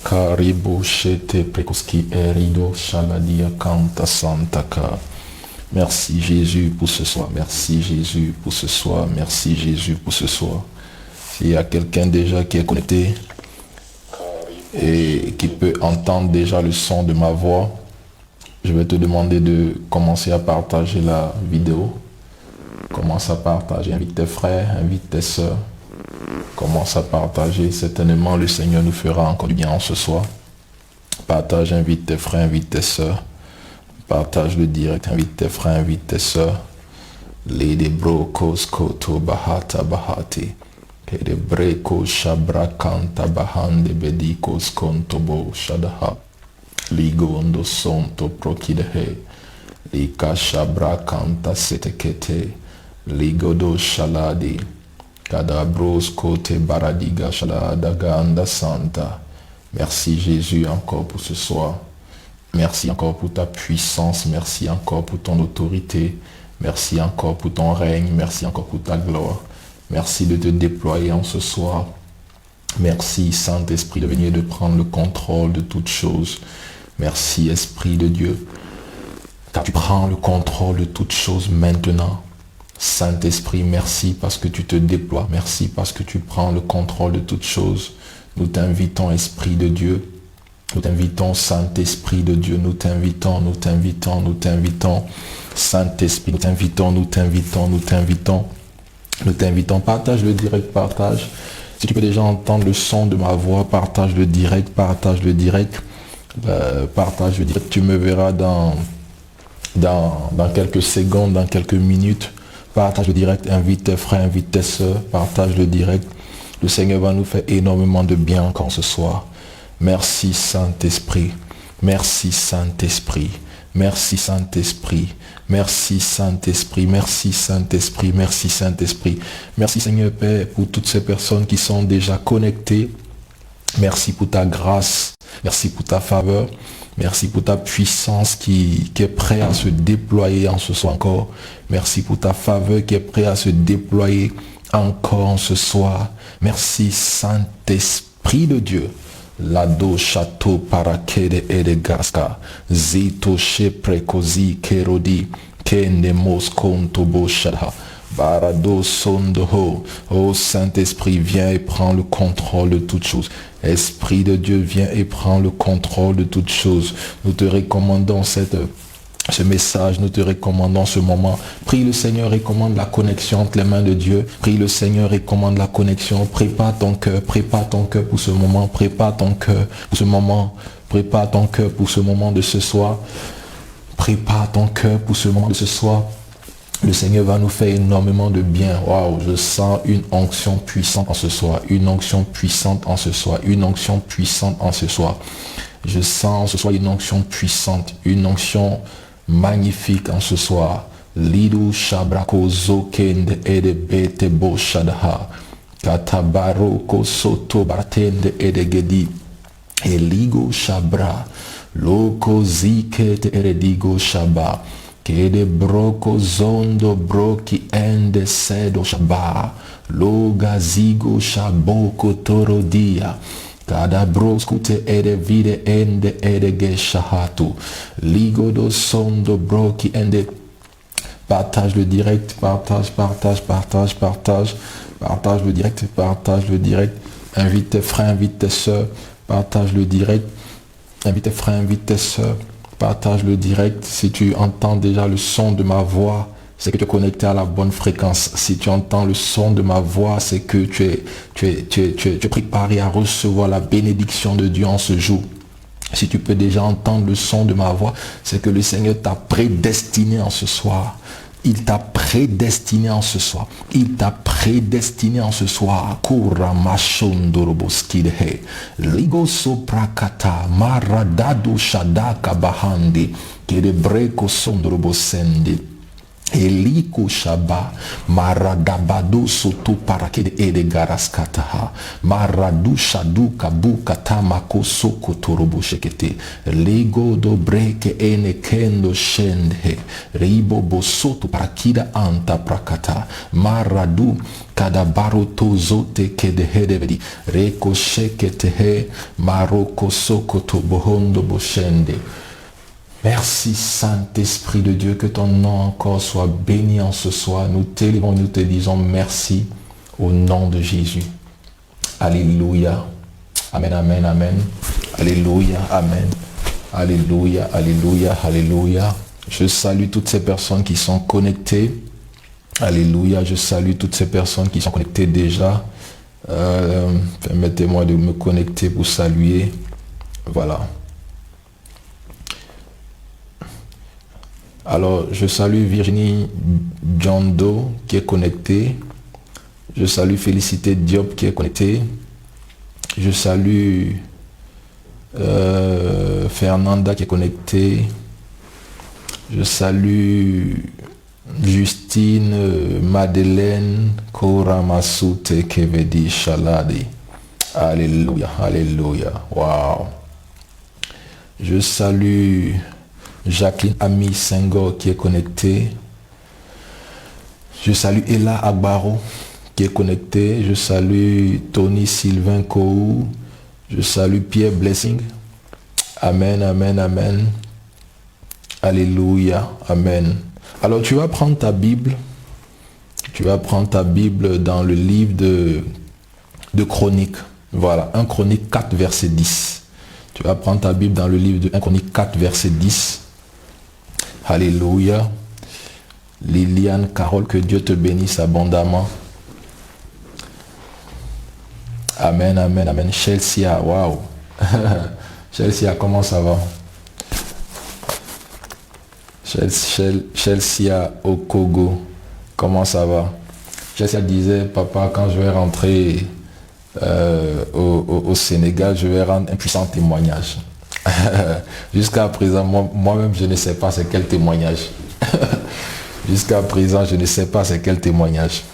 Karibo shete prekoski erido shaladia kanta santaka. Merci Jésus pour ce soir. Merci Jésus pour ce soir. Merci Jésus pour ce soir. S'il y a quelqu'un déjà qui est connecté et qui peut entendre déjà le son de ma voix, je vais te demander de commencer à partager la vidéo. Commence à partager. Invite tes frères, invite tes soeurs. Commence à partager. Certainement, le Seigneur nous fera encore du bien en ce soir. Partage, invite tes frères, invite tes soeurs. Partage le direct, invite tes frères, invite tes soeurs. Lede brokos koto bahata bahati. Kede breko shabra kanta bahande bedikos kontobo shadaha. Ligondo sonto prokidehe. Lika shabra kanta setekete. Ligodo shaladi. Kadabros kote baradiga shaladaga anda santa. Merci Jésus encore pour ce soir. Merci encore pour ta puissance. Merci encore pour ton autorité. Merci encore pour ton règne. Merci encore pour ta gloire. Merci de te déployer en ce soir. Merci Saint-Esprit de venir de prendre le contrôle de toutes choses. Merci Esprit de Dieu. Car tu prends le contrôle de toutes choses maintenant. Saint-Esprit, merci parce que tu te déploies. Merci parce que tu prends le contrôle de toutes choses. Nous t'invitons, Esprit de Dieu. Nous t'invitons, Saint-Esprit de Dieu. Nous t'invitons, nous t'invitons, nous t'invitons. Saint-Esprit, nous t'invitons, nous t'invitons, nous t'invitons. Nous t'invitons. Partage le direct, partage. Si tu peux déjà entendre le son de ma voix, partage le direct, partage le direct. Partage le direct. Tu me verras dans quelques secondes, dans quelques minutes. Partage le direct, invite tes frères, invite tes soeurs, partage le direct. Le Seigneur va nous faire énormément de bien encore ce soir. Merci Saint-Esprit, merci Saint-Esprit, merci Saint-Esprit, merci Saint-Esprit, merci Saint-Esprit, merci Saint-Esprit. Merci Seigneur Père pour toutes ces personnes qui sont déjà connectées. Merci pour ta grâce, merci pour ta faveur. Merci pour ta puissance qui est prête à se déployer en ce soir encore. Merci pour ta faveur qui est prête à se déployer encore en ce soir. Merci Saint-Esprit de Dieu. Lado château parakede edegaska. Zito she prekozi kerodi. Kenemos kontobo shadha. Barado sondoho. Oh Saint-Esprit, viens et prends le contrôle de toutes choses. Esprit de Dieu, viens et prends le contrôle de toutes choses. Nous te recommandons ce message, nous te recommandons ce moment. Prie le Seigneur et commande la connexion entre les mains de Dieu. Prie le Seigneur et commande la connexion. Prépare ton cœur pour ce moment. Prépare ton cœur pour ce moment. Prépare ton cœur pour ce moment de ce soir. Prépare ton cœur pour ce moment de ce soir. Le Seigneur va nous faire énormément de bien. Waouh, je sens une onction puissante en ce soir. Une onction puissante en ce soir. Une onction puissante en ce soir. Je sens en ce soir une onction puissante. Une onction magnifique en ce soir. Lidu shabrako zokende edebete bo shadaha. Katabaroko soto bartende edegedi. Eligo shabra. Loko zikete eredigo shaba. Kede broko zondo broki ende sedo shaba. Loga zigo shaboko torodia. Kada broskute ede vide ende edege shahatu. Ligo do sondo broki ende. Partage le direct, partage le direct, partage le direct. Invite tes frères, invite tes soeurs, partage le direct. Invite tes frères, invite tes soeurs. Partage le direct. Si tu entends déjà le son de ma voix, c'est que tu es connecté à la bonne fréquence. Si tu entends le son de ma voix, c'est que tu es préparé à recevoir la bénédiction de Dieu en ce jour. Si tu peux déjà entendre le son de ma voix, c'est que le Seigneur t'a prédestiné en ce soir. Il t'a prédestiné en ce soir. Il t'a prédestiné en ce soir. Kura mashondoroboskidehe. Ligo soprakata. Maradado shadaka bahande. Kedebreko sondorobosende. Eliko shaba maradabado soto parakede ede garaskataha maradu shadu kabu katama kosoko torobo shekete lego do breke ene kendo shende ribo bosoto parakida anta prakata maradu Kadabaroto zote kedehedevedi. Rekoshe ketehe maroko sokoto bohondo boshende. Merci Saint-Esprit de Dieu, que ton nom encore soit béni en ce soir. Nous t'élévons, nous te disons merci au nom de Jésus. Alléluia. Amen, amen, amen. Alléluia, amen. Alléluia, alléluia, alléluia. Je salue toutes ces personnes qui sont connectées. Alléluia, je salue toutes ces personnes qui sont connectées déjà. Permettez-moi de me connecter pour saluer. Voilà. Alors, je salue Virginie Djondo qui est connectée. Je salue Félicité Diop qui est connectée. Je salue Fernanda qui est connectée. Je salue Justine, Madeleine, Koramasute Kevedi Shaladi. Alléluia, alléluia. Wow. Je salue Jacqueline Ami Senghor qui est connectée. Je salue Ella Agbaro qui est connecté. Je salue Tony Sylvain Kou. Je salue Pierre Blessing. Amen, amen, amen. Alléluia, amen. Alors tu vas prendre ta Bible. Tu vas prendre ta Bible dans le livre de Chroniques. Voilà, 1 Chronique 4, verset 10. Tu vas prendre ta Bible dans le livre de 1 Chronique 4, verset 10. Alléluia. Liliane Carole, que Dieu te bénisse abondamment. Amen, amen, amen. Chelsea, waouh. Chelsea, comment ça va? Chelsea Okogo, comment ça va? Chelsea disait, papa, quand je vais rentrer au Sénégal, je vais rendre un puissant témoignage. Jusqu'à présent, moi-même, je ne sais pas c'est quel témoignage. Jusqu'à présent, je ne sais pas c'est quel témoignage.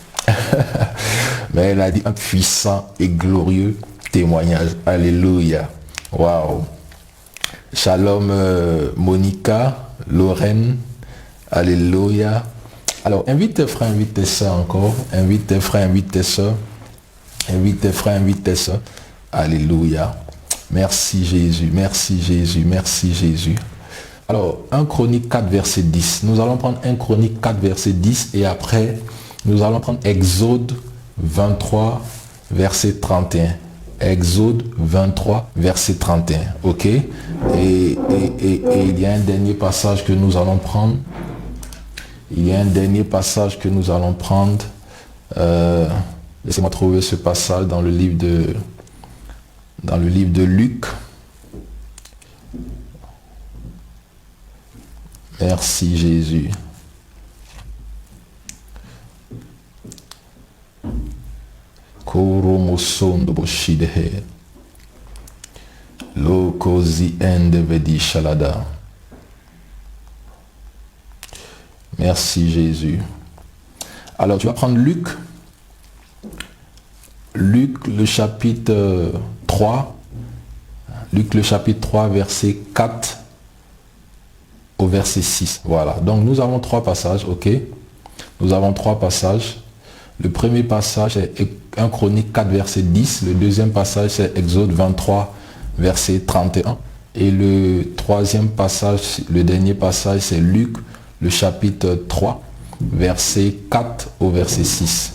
Mais elle a dit un puissant et glorieux témoignage. Alléluia. Waouh. Shalom Monica, Lorraine. Alléluia. Alors, invite tes frères, invite tes soeurs encore. Invite tes frères, invite tes soeurs. Invite tes frères, invite tes soeurs. Alléluia. Merci Jésus, merci Jésus, merci Jésus. Alors, 1 Chronique 4, verset 10. Nous allons prendre 1 Chronique 4, verset 10 et après, nous allons prendre Exode 23, verset 31. Exode 23, verset 31. Ok? Et il y a un dernier passage que nous allons prendre. Il y a un dernier passage que nous allons prendre. Laissez-moi trouver ce passage dans le livre de Luc. Merci Jésus. Koromosondo boshidehe. Lokozi endevedi shalada. Merci Jésus. Alors tu vas prendre Luc. Luc le chapitre 3. Luc le chapitre 3 verset 4 au verset 6. Voilà. Donc nous avons trois passages, ok? Nous avons trois passages. Le premier passage est 1 Chronique 4 verset 10. Le deuxième passage c'est Exode 23 verset 31. Et le troisième passage, le dernier passage c'est Luc le chapitre 3 verset 4 au verset 6.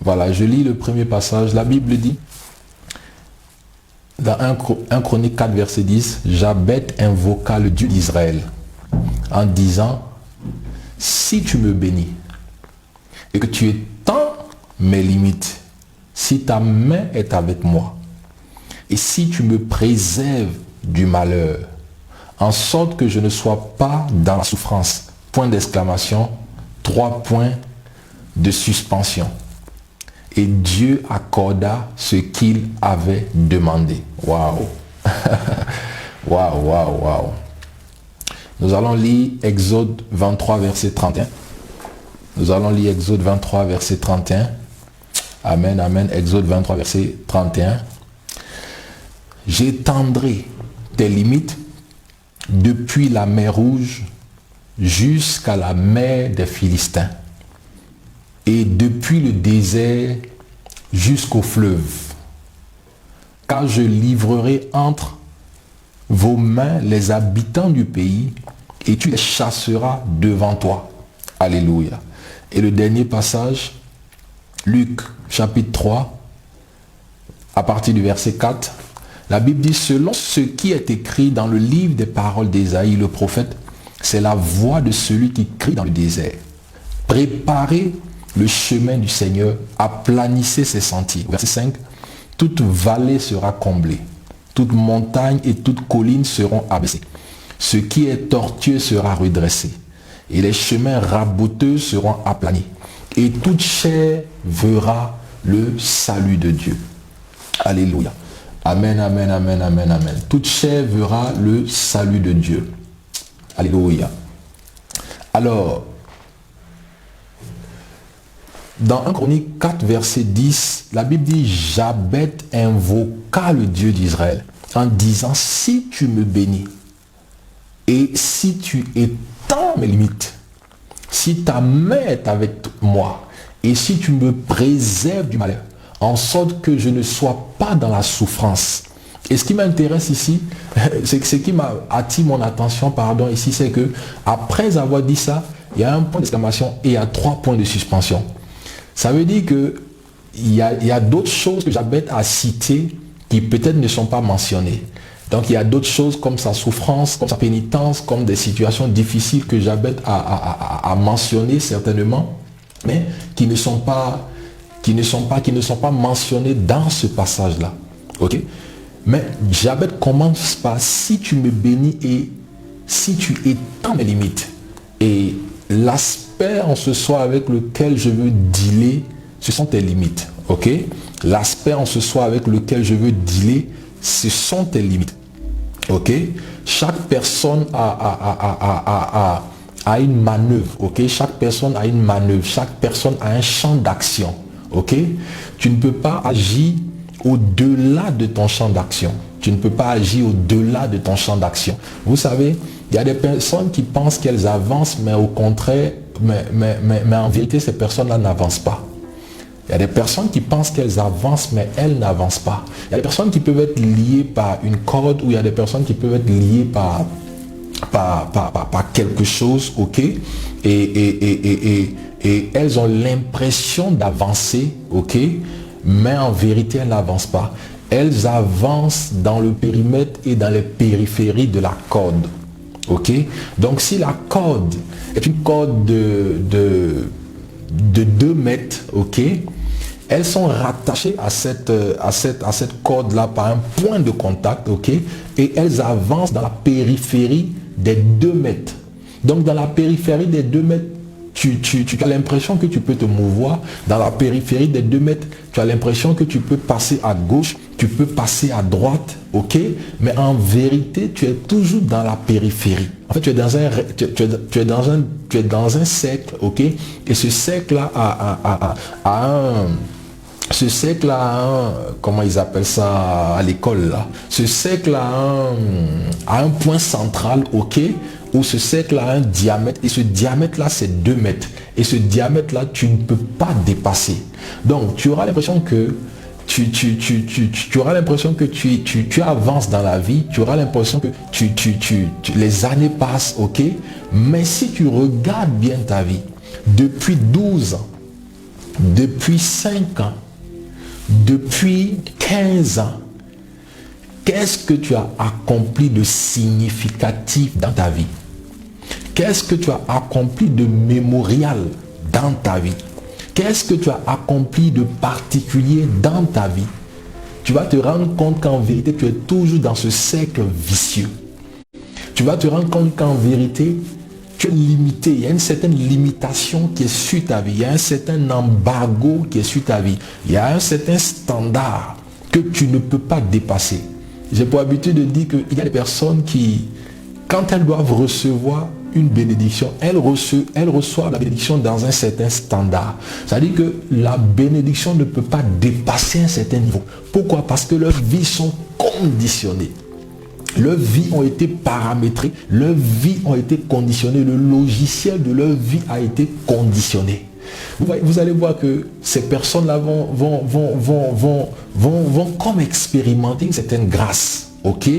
Voilà, je lis le premier passage. La Bible dit, dans 1 Chronique 4 verset 10, Jabet invoqua le Dieu d'Israël en disant, si tu me bénis et que tu étends mes limites, si ta main est avec moi et si tu me préserves du malheur, en sorte que je ne sois pas dans la souffrance, point d'exclamation, 3 points de suspension. Et Dieu accorda ce qu'il avait demandé. Waouh. Waouh, waouh, waouh. Nous allons lire Exode 23, verset 31. Nous allons lire Exode 23, verset 31. Amen, amen. Exode 23, verset 31. J'étendrai tes limites depuis la mer Rouge jusqu'à la mer des Philistins et depuis le désert jusqu'au fleuve. Car je livrerai entre vos mains les habitants du pays et tu les chasseras devant toi. Alléluia. Et le dernier passage, Luc chapitre 3, à partir du verset 4, la Bible dit, selon ce qui est écrit dans le livre des paroles d'Ésaïe, le prophète, c'est la voix de celui qui crie dans le désert. Préparez le chemin du Seigneur, aplanissez ses sentiers. Verset 5, toute vallée sera comblée, toute montagne et toute colline seront abaissées. Ce qui est tortueux sera redressé, et les chemins raboteux seront aplanis. Et toute chair verra le salut de Dieu. Alléluia. Amen, amen, amen, amen, amen. Toute chair verra le salut de Dieu. Alléluia. Alors, dans 1 Chronique 4, verset 10, la Bible dit, Jabez invoqua le Dieu d'Israël en disant, si tu me bénis et si tu étends mes limites, si ta main est avec moi et si tu me préserves du malheur, en sorte que je ne sois pas dans la souffrance. Et ce qui m'intéresse ici, c'est que ce qui m'a attiré mon attention, ici, c'est que après avoir dit ça, il y a un point d'exclamation et il y a 3 points de suspension. Ça veut dire que il y a d'autres choses que Jabez a citées qui peut-être ne sont pas mentionnées. Donc il y a d'autres choses comme sa souffrance, comme sa pénitence, comme des situations difficiles que Jabez a mentionnées certainement, mais qui ne sont pas mentionnées dans ce passage-là. Ok? Mais Jabez commence par si tu me bénis et si tu étends mes limites. Et l'aspect en ce soir avec lequel je veux dealer, ce sont tes limites. Ok? L'aspect en ce soir avec lequel je veux dealer, ce sont tes limites. Ok? Chaque personne a une manœuvre. Ok? Chaque personne a une manœuvre. Chaque personne a un champ d'action. Ok? Tu ne peux pas agir au-delà de ton champ d'action. Tu ne peux pas agir au-delà de ton champ d'action. Vous savez, il y a des personnes qui pensent qu'elles avancent, mais au contraire, mais en vérité, ces personnes-là n'avancent pas. Il y a des personnes qui pensent qu'elles avancent, mais elles n'avancent pas. Il y a des personnes qui peuvent être liées par une corde, ou il y a des personnes qui peuvent être liées par quelque chose, ok? Et elles ont l'impression d'avancer, ok? Mais en vérité, elles n'avancent pas. Elles avancent dans le périmètre et dans les périphéries de la corde. Ok? Donc si la corde est une corde de 2 mètres, ok? Elles sont rattachées à cette corde-là par un point de contact, ok? Et elles avancent dans la périphérie des 2 mètres. Donc dans la périphérie des 2 mètres, tu as l'impression que tu peux te mouvoir. Dans la périphérie des 2 mètres, tu as l'impression que tu peux passer à gauche, tu peux passer à droite, ok? Mais en vérité, tu es toujours dans la périphérie. En fait, tu es dans un cercle, ok? Et ce cercle-là ce cercle-là a un, comment ils appellent ça à l'école là? Ce cercle-là a un point central, ok? Où ce cercle a un diamètre, et ce diamètre-là, c'est 2 mètres. Et ce diamètre-là, tu ne peux pas dépasser. Donc, tu auras l'impression que tu avances dans la vie, tu auras l'impression que les années passent, ok? Mais si tu regardes bien ta vie, depuis 12 ans, depuis 5 ans, depuis 15 ans, qu'est-ce que tu as accompli de significatif dans ta vie? Qu'est-ce que tu as accompli de mémorial dans ta vie? Qu'est-ce que tu as accompli de particulier dans ta vie? Tu vas te rendre compte qu'en vérité, tu es toujours dans ce cercle vicieux. Tu vas te rendre compte qu'en vérité, tu es limité. Il y a une certaine limitation qui est sur ta vie. Il y a un certain embargo qui est sur ta vie. Il y a un certain standard que tu ne peux pas dépasser. J'ai pour habitude de dire qu'il y a des personnes qui, quand elles doivent recevoir une bénédiction, elles reçoivent la bénédiction dans un certain standard. C'est-à-dire que la bénédiction ne peut pas dépasser un certain niveau. Pourquoi? Parce que leurs vies sont conditionnées. Leurs vies ont été paramétrées, leurs vies ont été conditionnées, le logiciel de leur vie a été conditionné. Vous allez voir que ces personnes-là vont comme expérimenter une certaine grâce. Ok?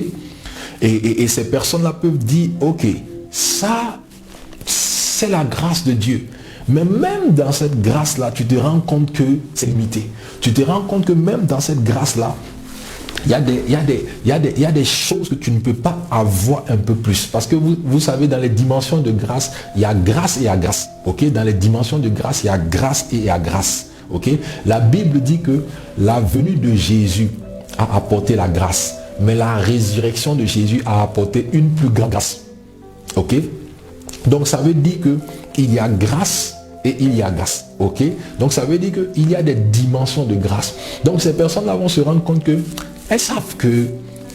Et ces personnes-là peuvent dire, ok, ça, c'est la grâce de Dieu. Mais même dans cette grâce-là, tu te rends compte que c'est limité. Tu te rends compte que même dans cette grâce-là, il y a des choses que tu ne peux pas avoir un peu plus. Parce que vous savez, dans les dimensions de grâce, il y a grâce et il y a grâce. Ok? Dans les dimensions de grâce, il y a grâce et il y a grâce. Ok? La Bible dit que la venue de Jésus a apporté la grâce. Mais la résurrection de Jésus a apporté une plus grande grâce. Ok? Donc ça veut dire que il y a grâce et il y a grâce. Ok? Donc ça veut dire qu'il y a des dimensions de grâce. Donc ces personnes-là vont se rendre compte que elles savent que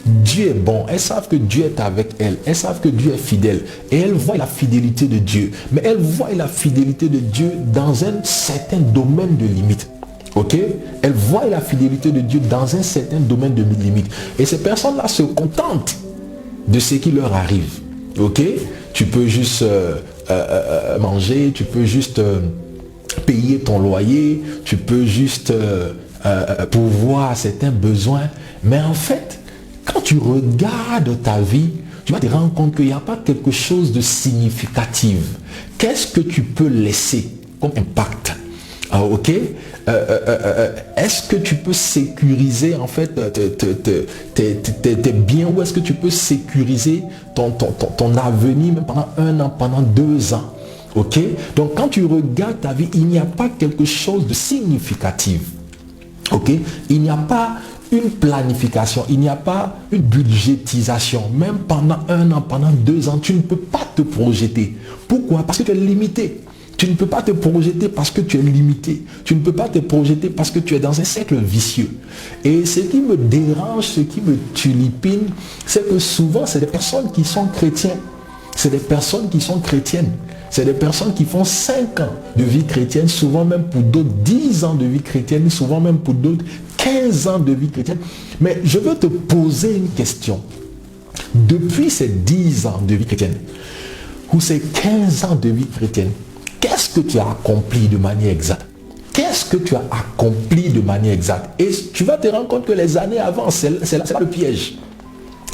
Dieu est bon, elles savent que Dieu est avec elles, elles savent que Dieu est fidèle et elles voient la fidélité de Dieu. Mais elles voient la fidélité de Dieu dans un certain domaine de limite. Ok? Elles voient la fidélité de Dieu dans un certain domaine de limite. Et ces personnes-là se contentent de ce qui leur arrive. Ok? Tu peux juste manger, tu peux juste payer ton loyer, tu peux juste pourvoir certains besoins. Mais en fait, quand tu regardes ta vie, tu vas te rendre compte qu'il n'y a pas quelque chose de significatif. Qu'est-ce que tu peux laisser comme impact? Ok? Est-ce que tu peux sécuriser en fait tes biens, ou est-ce que tu peux sécuriser ton avenir même pendant 1 an, pendant 2 ans? Ok? Donc quand tu regardes ta vie, il n'y a pas quelque chose de significatif. Ok? Il n'y a pas une planification, il n'y a pas une budgétisation. Même pendant 1 an, pendant 2 ans, tu ne peux pas te projeter. Pourquoi? Parce que tu es limité. Tu ne peux pas te projeter parce que tu es limité. Tu ne peux pas te projeter parce que tu es dans un cercle vicieux. Et ce qui me dérange, ce qui me tulipine, c'est que souvent, c'est des personnes qui sont chrétiens. C'est des personnes qui sont chrétiennes. C'est des personnes qui font 5 ans de vie chrétienne, souvent même pour d'autres 10 ans de vie chrétienne, souvent même pour d'autres 15 ans de vie chrétienne. Mais je veux te poser une question. Depuis ces 10 ans de vie chrétienne, ou ces 15 ans de vie chrétienne, qu'est-ce que tu as accompli de manière exacte? Qu'est-ce que tu as accompli de manière exacte? Et tu vas te rendre compte que les années avancent. C'est là le piège.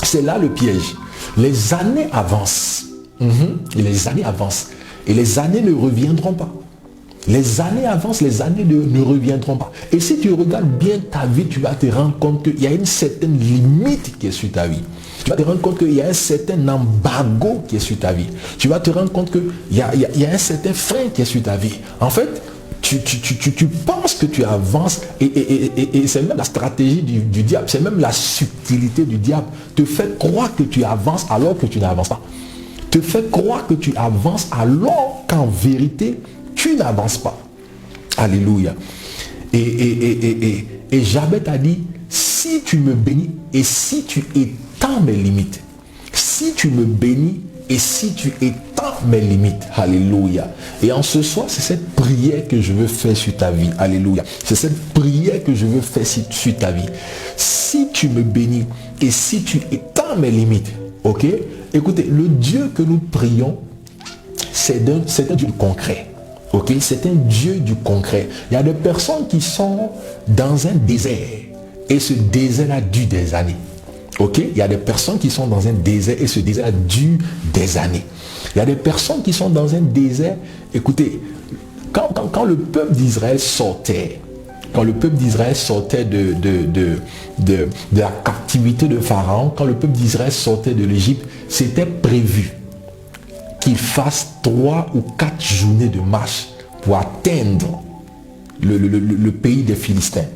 C'est là le piège. Les années avancent. Et les années avancent. Et les années ne reviendront pas. Les années avancent, les années ne reviendront pas. Et si tu regardes bien ta vie, tu vas te rendre compte qu'il y a une certaine limite qui est sur ta vie. Tu vas te rendre compte qu'il y a un certain embargo qui est sur ta vie. Tu vas te rendre compte qu'il y a un certain frein qui est sur ta vie. En fait, tu penses que tu avances et c'est même la stratégie du diable, c'est même la subtilité du diable. Te fait croire que tu avances alors que tu n'avances pas. Te fait croire que tu avances alors qu'en vérité, tu n'avances pas. Alléluia. Et Jabez a dit, si tu me bénis et si tu étends mes limites, si tu me bénis et si tu étends mes limites, alléluia. Et en ce soir, c'est cette prière que je veux faire sur ta vie, alléluia. C'est cette prière que je veux faire sur ta vie. Si tu me bénis et si tu étends mes limites, ok? Écoutez, le Dieu que nous prions, c'est un Dieu concret. Ok, c'est un Dieu du concret. Il y a des personnes qui sont dans un désert et ce désert a dû des années. Ok, il y a des personnes qui sont dans un désert et ce désert a dû des années. Il y a des personnes qui sont dans un désert. Écoutez, quand le peuple d'Israël sortait, de la captivité de Pharaon, quand le peuple d'Israël sortait de l'Égypte, c'était prévu qu'il fasse 3 ou 4 journées de marche pour atteindre le pays des Philistins.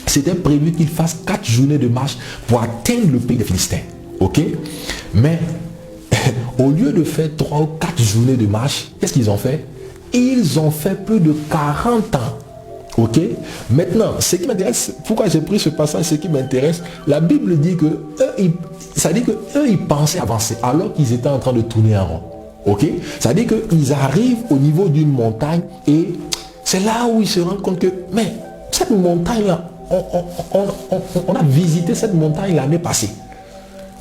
C'était prévu qu'il fasse 4 journées de marche pour atteindre le pays des Philistins. Ok? Mais au lieu de faire 3 ou 4 journées de marche, qu'est-ce qu'ils ont fait? Ils ont fait plus de 40 ans. Ok? Maintenant, ce qui m'intéresse, pourquoi j'ai pris ce passage, ce qui m'intéresse, la Bible dit que ça dit que eux, ils pensaient avancer alors qu'ils étaient en train de tourner en rond. Ok? Ça dit qu'ils arrivent au niveau d'une montagne et c'est là où ils se rendent compte que, mais cette montagne-là, on a visité cette montagne l'année passée.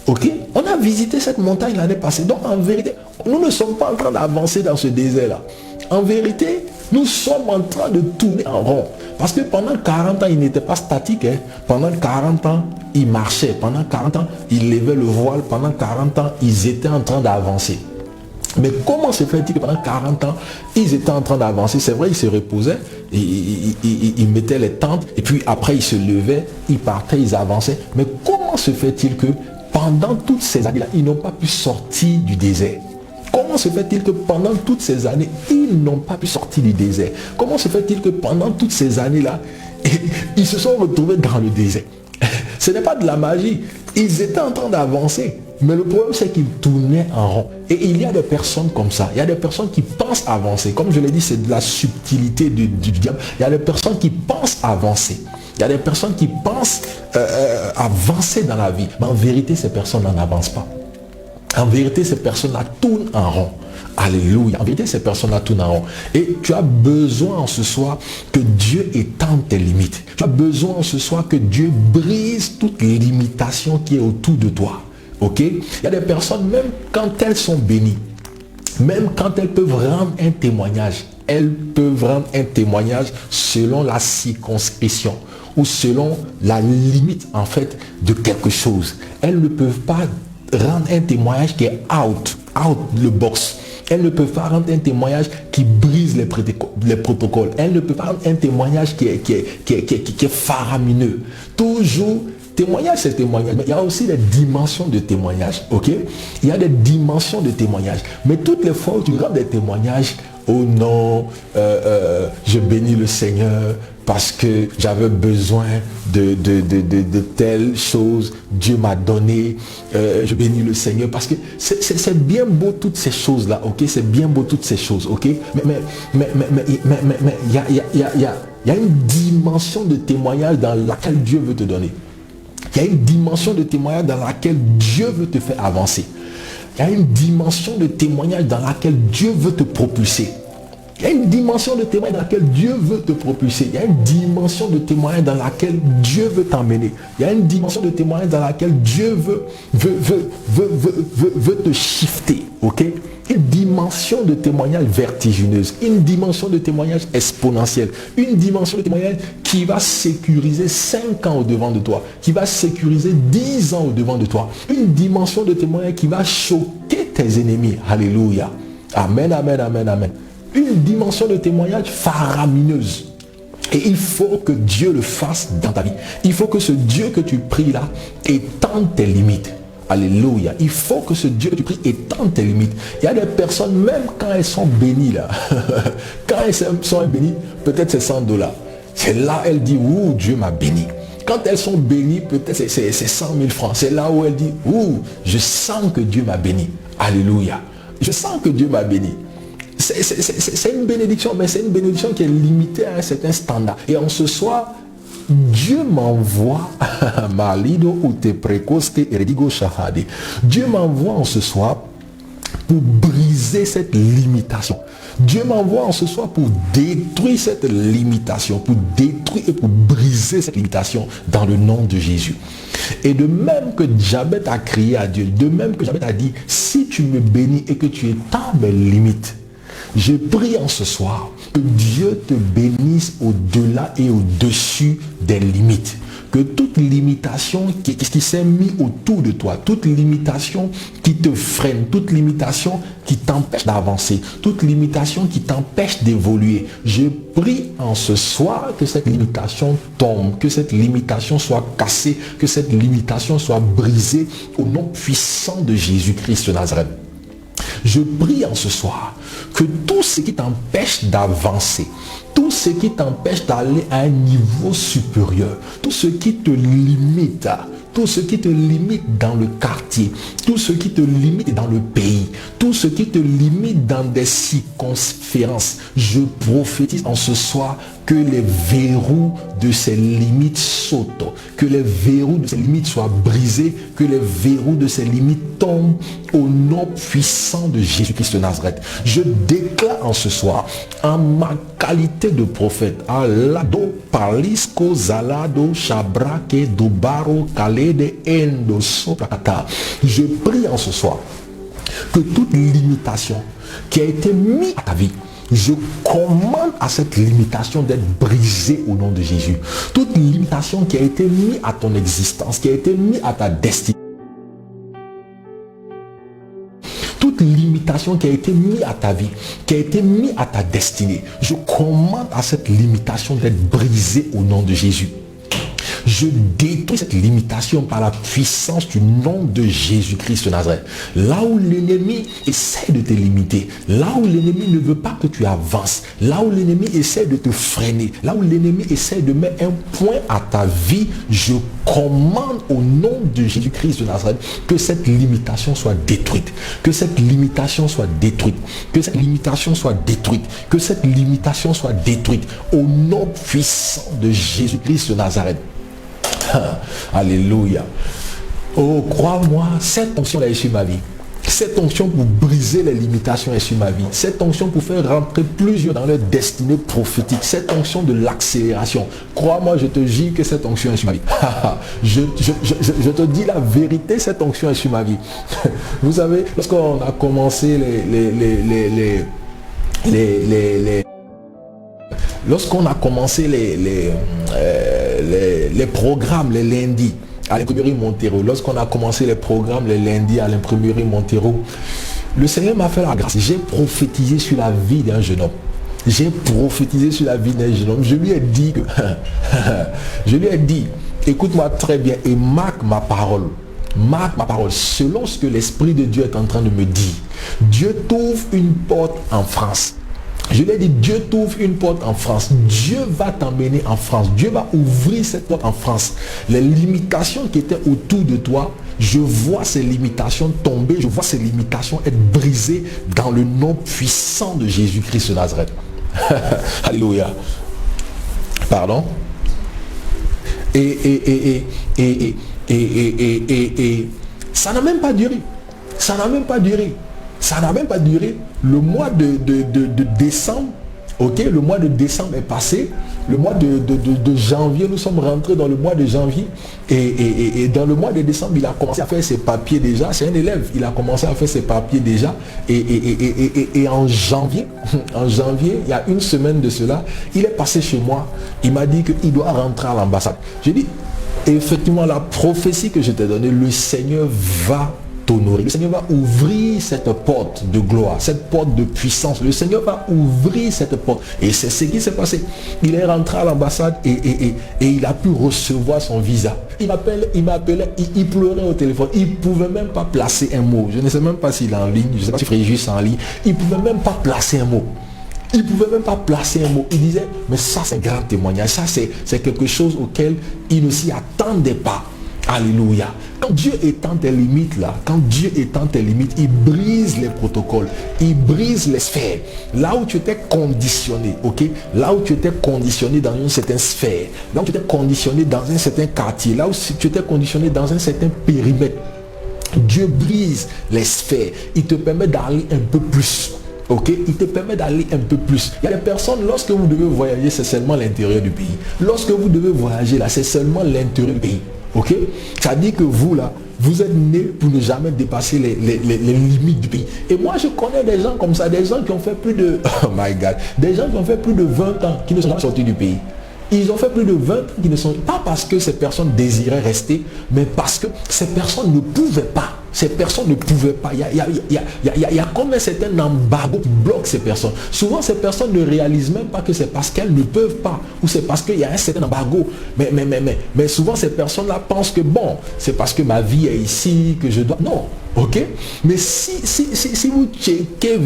Ok? On a visité cette montagne l'année passée. Donc en vérité, nous ne sommes pas en train d'avancer dans ce désert-là. En vérité, Nous sommes en train de tourner en rond. Parce que pendant 40 ans, il n'était pas statique. Pendant 40 ans, il marchait. Pendant 40 ans, il levait le voile. Pendant 40 ans, ils étaient en train d'avancer. Mais comment se fait-il que pendant 40 ans, ils étaient en train d'avancer? C'est vrai, ils se reposaient, ils mettaient les tentes, et puis après ils se levaient, ils partaient, ils avançaient. Mais comment se fait-il que pendant toutes ces années-là, ils n'ont pas pu sortir du désert? Comment se fait-il que pendant toutes ces années, ils n'ont pas pu sortir du désert? Comment se fait-il que pendant toutes ces années-là, ils se sont retrouvés dans le désert? Ce n'est pas de la magie. Ils étaient en train d'avancer. Mais le problème, c'est qu'ils tournaient en rond. Et il y a des personnes comme ça. Il y a des personnes qui pensent avancer. Comme je l'ai dit, c'est de la subtilité du diable. Il y a des personnes qui pensent avancer. Il y a des personnes qui pensent avancer dans la vie. Mais en vérité, ces personnes n'en avancent pas. En vérité, ces personnes-là tournent en rond. Alléluia. En vérité, ces personnes-là tournent en rond. Et tu as besoin en ce soir que Dieu étende tes limites. Tu as besoin en ce soir que Dieu brise toute limitation qui est autour de toi. Ok? Il y a des personnes, même quand elles sont bénies, même quand elles peuvent rendre un témoignage, elles peuvent rendre un témoignage selon la circonscription ou selon la limite en fait de quelque chose. Elles ne peuvent pas rendre un témoignage qui est out le box. Elles ne peuvent pas rendre un témoignage qui brise les protocoles. Elles ne peuvent pas rendre un témoignage qui est faramineux. Toujours, témoignage, c'est témoignage. Mais il y a aussi des dimensions de témoignage. Ok? Il y a des dimensions de témoignage. Mais toutes les fois où tu rends des témoignages, oh non, je bénis le Seigneur parce que j'avais besoin de telle chose, Dieu m'a donné, je bénis le Seigneur parce que c'est bien beau toutes ces choses-là, ok? C'est bien beau toutes ces choses, ok? Mais il y a une dimension de témoignage dans laquelle Dieu veut te donner. Il y a une dimension de témoignage dans laquelle Dieu veut te faire avancer. Il y a une dimension de témoignage dans laquelle Dieu veut te propulser. Il y a une dimension de témoignage dans laquelle Dieu veut te propulser. Il y a une dimension de témoignage dans laquelle Dieu veut t'emmener. Il y a une dimension de témoignage dans laquelle Dieu veut te shifter. Ok? Une dimension de témoignage vertigineuse. Une dimension de témoignage exponentielle. Une dimension de témoignage qui va sécuriser 5 ans au devant de toi. Qui va sécuriser 10 ans au devant de toi. Une dimension de témoignage qui va choquer tes ennemis. Alléluia. Amen, amen, amen, amen. Une dimension de témoignage faramineuse. Et il faut que Dieu le fasse dans ta vie. Il faut que ce Dieu que tu pries là étende tes limites. Alléluia. Il faut que ce Dieu que tu pries étende tes limites. Il y a des personnes, même quand elles sont bénies là, quand elles sont bénies, peut-être c'est $100. C'est là elle dit, ouh, Dieu m'a béni. Quand elles sont bénies, peut-être c'est 100 000 francs. C'est là où elle dit, ouh, je sens que Dieu m'a béni. Alléluia. Je sens que Dieu m'a béni. C'est une bénédiction, mais c'est une bénédiction qui est limitée à un certain standard. Et en ce soir, Dieu m'envoie, Dieu m'envoie en ce soir pour briser cette limitation. Dieu m'envoie en ce soir pour détruire cette limitation, pour détruire et pour briser cette limitation dans le nom de Jésus. Et de même que Jabez a crié à Dieu, de même que Jabez a dit, si tu me bénis et que tu étends mes limites, je prie en ce soir que Dieu te bénisse au-delà et au-dessus des limites. Que toute limitation qui s'est mise autour de toi, toute limitation qui te freine, toute limitation qui t'empêche d'avancer, toute limitation qui t'empêche d'évoluer, je prie en ce soir que cette limitation tombe, que cette limitation soit cassée, que cette limitation soit brisée au nom puissant de Jésus-Christ de Nazareth. Je prie en ce soir que tout ce qui t'empêche d'avancer, tout ce qui t'empêche d'aller à un niveau supérieur, tout ce qui te limite, tout ce qui te limite dans le quartier, tout ce qui te limite dans le pays, tout ce qui te limite dans des circonférences, je prophétise en ce soir que les verrous de ces limites sautent, que les verrous de ces limites soient brisés, que les verrous de ces limites tombent au nom puissant de Jésus-Christ de Nazareth. Je déclare en ce soir, en ma qualité de prophète, alado palisco zalado shabrake dubaro kalede endo soprakata. Je prie en ce soir que toute limitation qui a été mise à ta vie, Je commande à cette limitation d'être brisée au nom de Jésus. Toute limitation qui a été mise à ton existence, qui a été mise à ta destinée, toute limitation qui a été mise à ta vie, qui a été mise à ta destinée, je commande à cette limitation d'être brisée au nom de Jésus. Je détruis cette limitation par la puissance du nom de Jésus-Christ de Nazareth. Là où l'ennemi essaie de te limiter, là où l'ennemi ne veut pas que tu avances, là où l'ennemi essaie de te freiner, là où l'ennemi essaie de mettre un point à ta vie, je commande au nom de Jésus-Christ de Nazareth que cette limitation soit détruite, que cette limitation soit détruite, que cette limitation soit détruite, que cette limitation soit détruite au nom puissant de Jésus-Christ de Nazareth. Alléluia. Oh, crois-moi, cette onction est sur ma vie. Cette onction pour briser les limitations est sur ma vie. Cette onction pour faire rentrer plusieurs dans leur destinée prophétique. Cette onction de l'accélération. Crois-moi, je te jure que cette onction est sur ma vie. je te dis la vérité, cette onction est sur ma vie. Vous savez, lorsqu'on a commencé lorsqu'on a commencé les programmes les lundis à l'imprimerie Montero, lorsqu'on a commencé les programmes les lundis à l'imprimerie Montero, le Seigneur m'a fait la grâce. J'ai prophétisé sur la vie d'un jeune homme. J'ai prophétisé sur la vie d'un jeune homme. Je lui ai dit que je lui ai dit, écoute-moi très bien et marque ma parole. Marque ma parole selon ce que l'Esprit de Dieu est en train de me dire. Dieu t'ouvre une porte en France. Je lui ai dit, Dieu t'ouvre une porte en France. Dieu va t'emmener en France. Dieu va ouvrir cette porte en France. Les limitations qui étaient autour de toi, je vois ces limitations tomber. Je vois ces limitations être brisées dans le nom puissant de Jésus-Christ de Nazareth. Alléluia. Pardon. Et ça n'a même pas duré. Ça n'a même pas duré. Ça n'a même pas duré. Le mois de décembre, ok, le mois de décembre est passé. Le mois de janvier, nous sommes rentrés dans le mois de janvier. Et dans le mois de décembre, il a commencé à faire ses papiers déjà. C'est un élève. Il a commencé à faire ses papiers déjà. Et en janvier, il y a une semaine de cela, il est passé chez moi. Il m'a dit qu'il doit rentrer à l'ambassade. J'ai dit, effectivement, la prophétie que je t'ai donnée, le Seigneur va t'honorer. Le Seigneur va ouvrir cette porte de gloire, cette porte de puissance. Le Seigneur va ouvrir cette porte. Et c'est ce qui s'est passé. Il est rentré à l'ambassade et il a pu recevoir son visa. Il m'appelait, il pleurait au téléphone. Il ne pouvait même pas placer un mot. Je ne sais même pas s'il est en ligne. Je ne sais pas si Fréjus est en ligne. Il ne pouvait même pas placer un mot. Il ne pouvait même pas placer un mot. Il disait, mais ça c'est un grand témoignage. Ça c'est quelque chose auquel il ne s'y attendait pas. Alléluia. Quand Dieu étend tes limites là, quand Dieu étend tes limites, il brise les protocoles, il brise les sphères. Là où tu étais conditionné, ok, là où tu étais conditionné dans une certaine sphère, là où tu étais conditionné dans un certain quartier, là où tu étais conditionné dans un certain périmètre, Dieu brise les sphères. Il te permet d'aller un peu plus. Ok, il te permet d'aller un peu plus. Il y a des personnes, lorsque vous devez voyager, c'est seulement l'intérieur du pays. Lorsque vous devez voyager là, c'est seulement l'intérieur du pays. Ok, ça dit que vous là, vous êtes nés pour ne jamais dépasser les limites du pays. Et moi je connais des gens comme ça, des gens qui ont fait plus de, oh my God, des gens qui ont fait plus de 20 ans qui ne sont pas sortis du pays. Ils ont fait plus de 20 ans qui ne sont pas parce que ces personnes désiraient rester, mais parce que ces personnes ne pouvaient pas. Ces personnes ne pouvaient pas. Il y a comme un certain embargo qui bloque ces personnes. Souvent, ces personnes ne réalisent même pas que c'est parce qu'elles ne peuvent pas. Ou c'est parce qu'il y a un certain embargo. Mais souvent, ces personnes-là pensent que bon, c'est parce que ma vie est ici, que je dois... Non, ok. Mais si vous checkez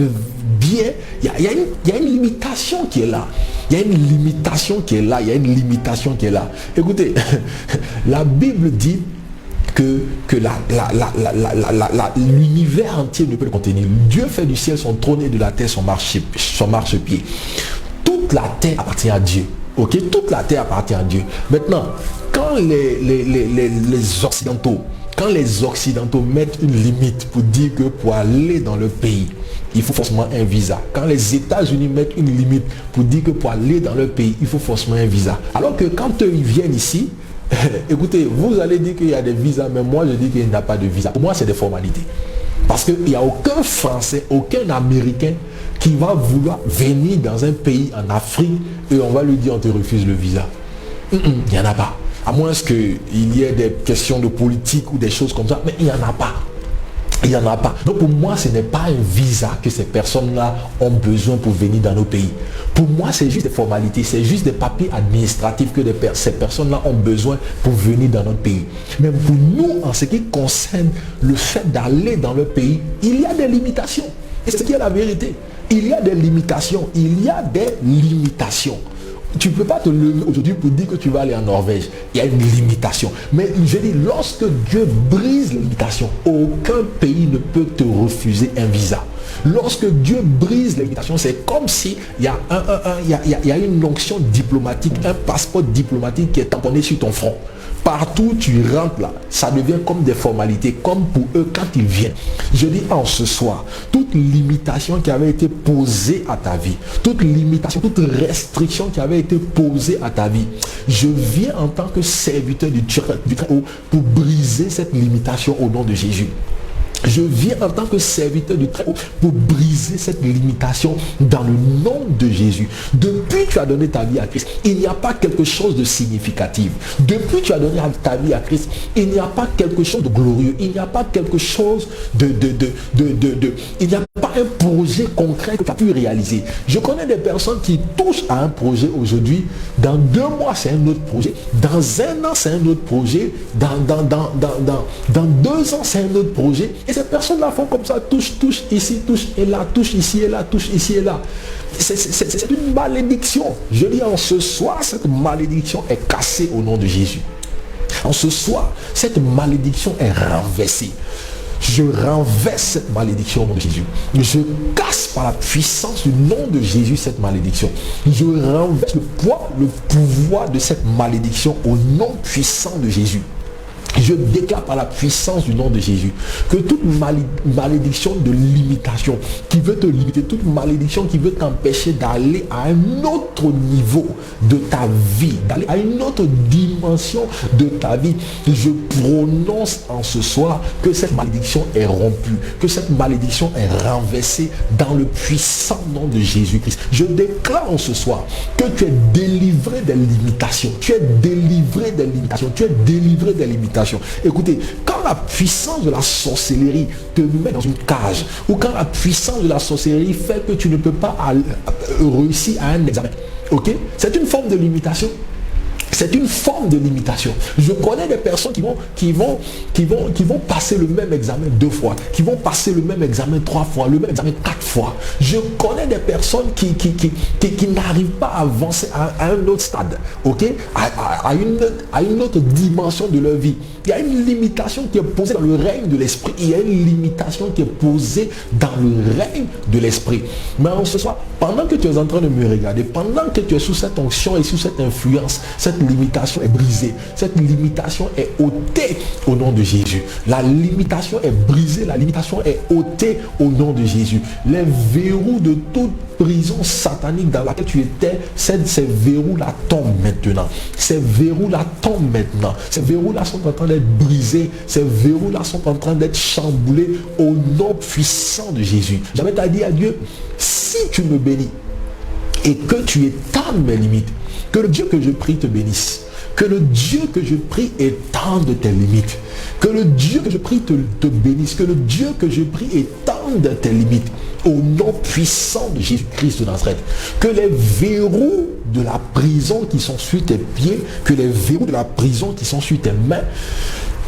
bien, il y a une limitation qui est là. Il y a une limitation qui est là. Il y a une limitation qui est là. Écoutez, la Bible dit que l'univers entier ne peut le contenir. Dieu fait du ciel son trône et de la terre son marchepied. Toute la terre appartient à Dieu. Ok, toute la terre appartient à Dieu. Maintenant, quand les Occidentaux mettent une limite pour dire que pour aller dans le pays, il faut forcément un visa. Quand les États-Unis mettent une limite pour dire que pour aller dans le pays, il faut forcément un visa. Alors que quand eux, ils viennent ici, écoutez, vous allez dire qu'il y a des visas, mais moi je dis qu'il n'y a pas de visa. Pour moi, c'est des formalités. Parce qu'il n'y a aucun Français, aucun Américain qui va vouloir venir dans un pays en Afrique et on va lui dire on te refuse le visa. Il n'y en a pas. À moins qu'il y ait des questions de politique ou des choses comme ça, mais il n'y en a pas. Il n'y en a pas. Donc pour moi, ce n'est pas un visa que ces personnes-là ont besoin pour venir dans nos pays. Pour moi, c'est juste des formalités, c'est juste des papiers administratifs que ces personnes-là ont besoin pour venir dans notre pays. Mais pour nous, en ce qui concerne le fait d'aller dans le pays, il y a des limitations. Et c'est ce qui est la vérité. Il y a des limitations. Il y a des limitations. Tu ne peux pas te lever aujourd'hui pour dire que tu vas aller en Norvège. Il y a une limitation. Mais je dis, lorsque Dieu brise les limitations, aucun pays ne peut te refuser un visa. Lorsque Dieu brise les limitations, c'est comme si il y a une onction diplomatique, un passeport diplomatique qui est tamponné sur ton front. Partout où tu rentres là, ça devient comme des formalités, comme pour eux quand ils viennent. Je dis en ce soir, toute limitation qui avait été posée à ta vie, toute limitation, toute restriction qui avait été posée à ta vie, je viens en tant que serviteur du Très-Haut pour briser cette limitation au nom de Jésus. Je viens en tant que serviteur du Très-Haut pour briser cette limitation dans le nom de Jésus. Depuis que tu as donné ta vie à Christ, il n'y a pas quelque chose de significatif. Depuis que tu as donné ta vie à Christ, il n'y a pas quelque chose de glorieux. Il n'y a pas quelque chose il n'y a pas un projet concret que tu as pu réaliser. Je connais des personnes qui touchent à un projet aujourd'hui. Dans 2 mois, c'est un autre projet. Dans 1 an, c'est un autre projet. Dans 2 ans, c'est un autre projet. Et ces personnes-là font comme ça, touche ici, touche et là, touche ici et là, touche ici et là. C'est une malédiction. Je dis en ce soir, cette malédiction est cassée au nom de Jésus. En ce soir, cette malédiction est renversée. Je renverse cette malédiction au nom de Jésus. Je casse par la puissance du nom de Jésus cette malédiction. Je renverse le poids, le pouvoir de cette malédiction au nom puissant de Jésus. Je déclare par la puissance du nom de Jésus que toute malédiction de limitation qui veut te limiter, toute malédiction qui veut t'empêcher d'aller à un autre niveau de ta vie, d'aller à une autre dimension de ta vie, je prononce en ce soir que cette malédiction est rompue, que cette malédiction est renversée dans le puissant nom de Jésus-Christ. Je déclare en ce soir que tu es délivré des limitations, tu es délivré des limitations, tu es délivré des limitations. Écoutez, quand la puissance de la sorcellerie te met dans une cage, ou quand la puissance de la sorcellerie fait que tu ne peux pas réussir à un examen, ok, c'est une forme de limitation. C'est une forme de limitation. Je connais des personnes qui vont passer le même examen 2 fois, qui vont passer le même examen 3 fois, le même examen 4 fois. Je connais des personnes qui n'arrivent pas à avancer à un autre stade, ok, à une autre dimension de leur vie. Il y a une limitation qui est posée dans le règne de l'esprit. Il y a une limitation qui est posée dans le règne de l'esprit. Mais en ce soir, pendant que tu es en train de me regarder, pendant que tu es sous cette onction et sous cette influence, cette limitation est brisée. Cette limitation est ôtée au nom de Jésus. La limitation est brisée. La limitation est ôtée au nom de Jésus. Les verrous de toute prison satanique dans laquelle tu étais, ces verrous-là tombent maintenant. Ces verrous-là tombent maintenant. Ces verrous-là sont en train d'être brisés. Ces verrous-là sont en train d'être chamboulés au nom puissant de Jésus. J'avais dit à Dieu, si tu me bénis et que tu étends mes limites, que le Dieu que je prie te bénisse. Que le Dieu que je prie étende tes limites. Que le Dieu que je prie te bénisse. Que le Dieu que je prie étende tes limites. Au nom puissant de Jésus-Christ de Nazareth. Que les verrous de la prison qui sont sur tes pieds, que les verrous de la prison qui sont sur tes mains,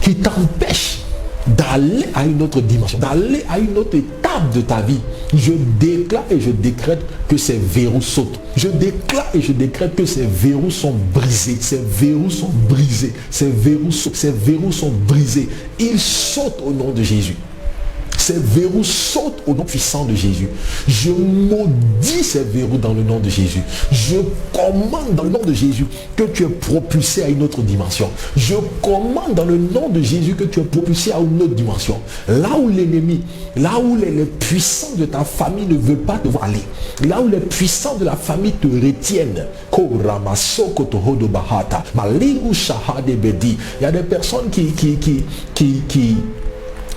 qui t'empêchent d'aller à une autre dimension, d'aller à une autre étape de ta vie. Je déclare et je décrète que ces verrous sautent. Je déclare et je décrète que ces verrous sont brisés. Ces verrous sont brisés. Ces verrous sautent. Ces verrous sont brisés. Ils sautent au nom de Jésus. Ces verrous sautent au nom puissant de Jésus. Je maudis ces verrous dans le nom de Jésus. Je commande dans le nom de Jésus que tu es propulsé à une autre dimension. Je commande dans le nom de Jésus que tu es propulsé à une autre dimension. Là où l'ennemi, là où les puissants de ta famille ne veulent pas te voir aller, là où les puissants de la famille te retiennent, il y a des personnes qui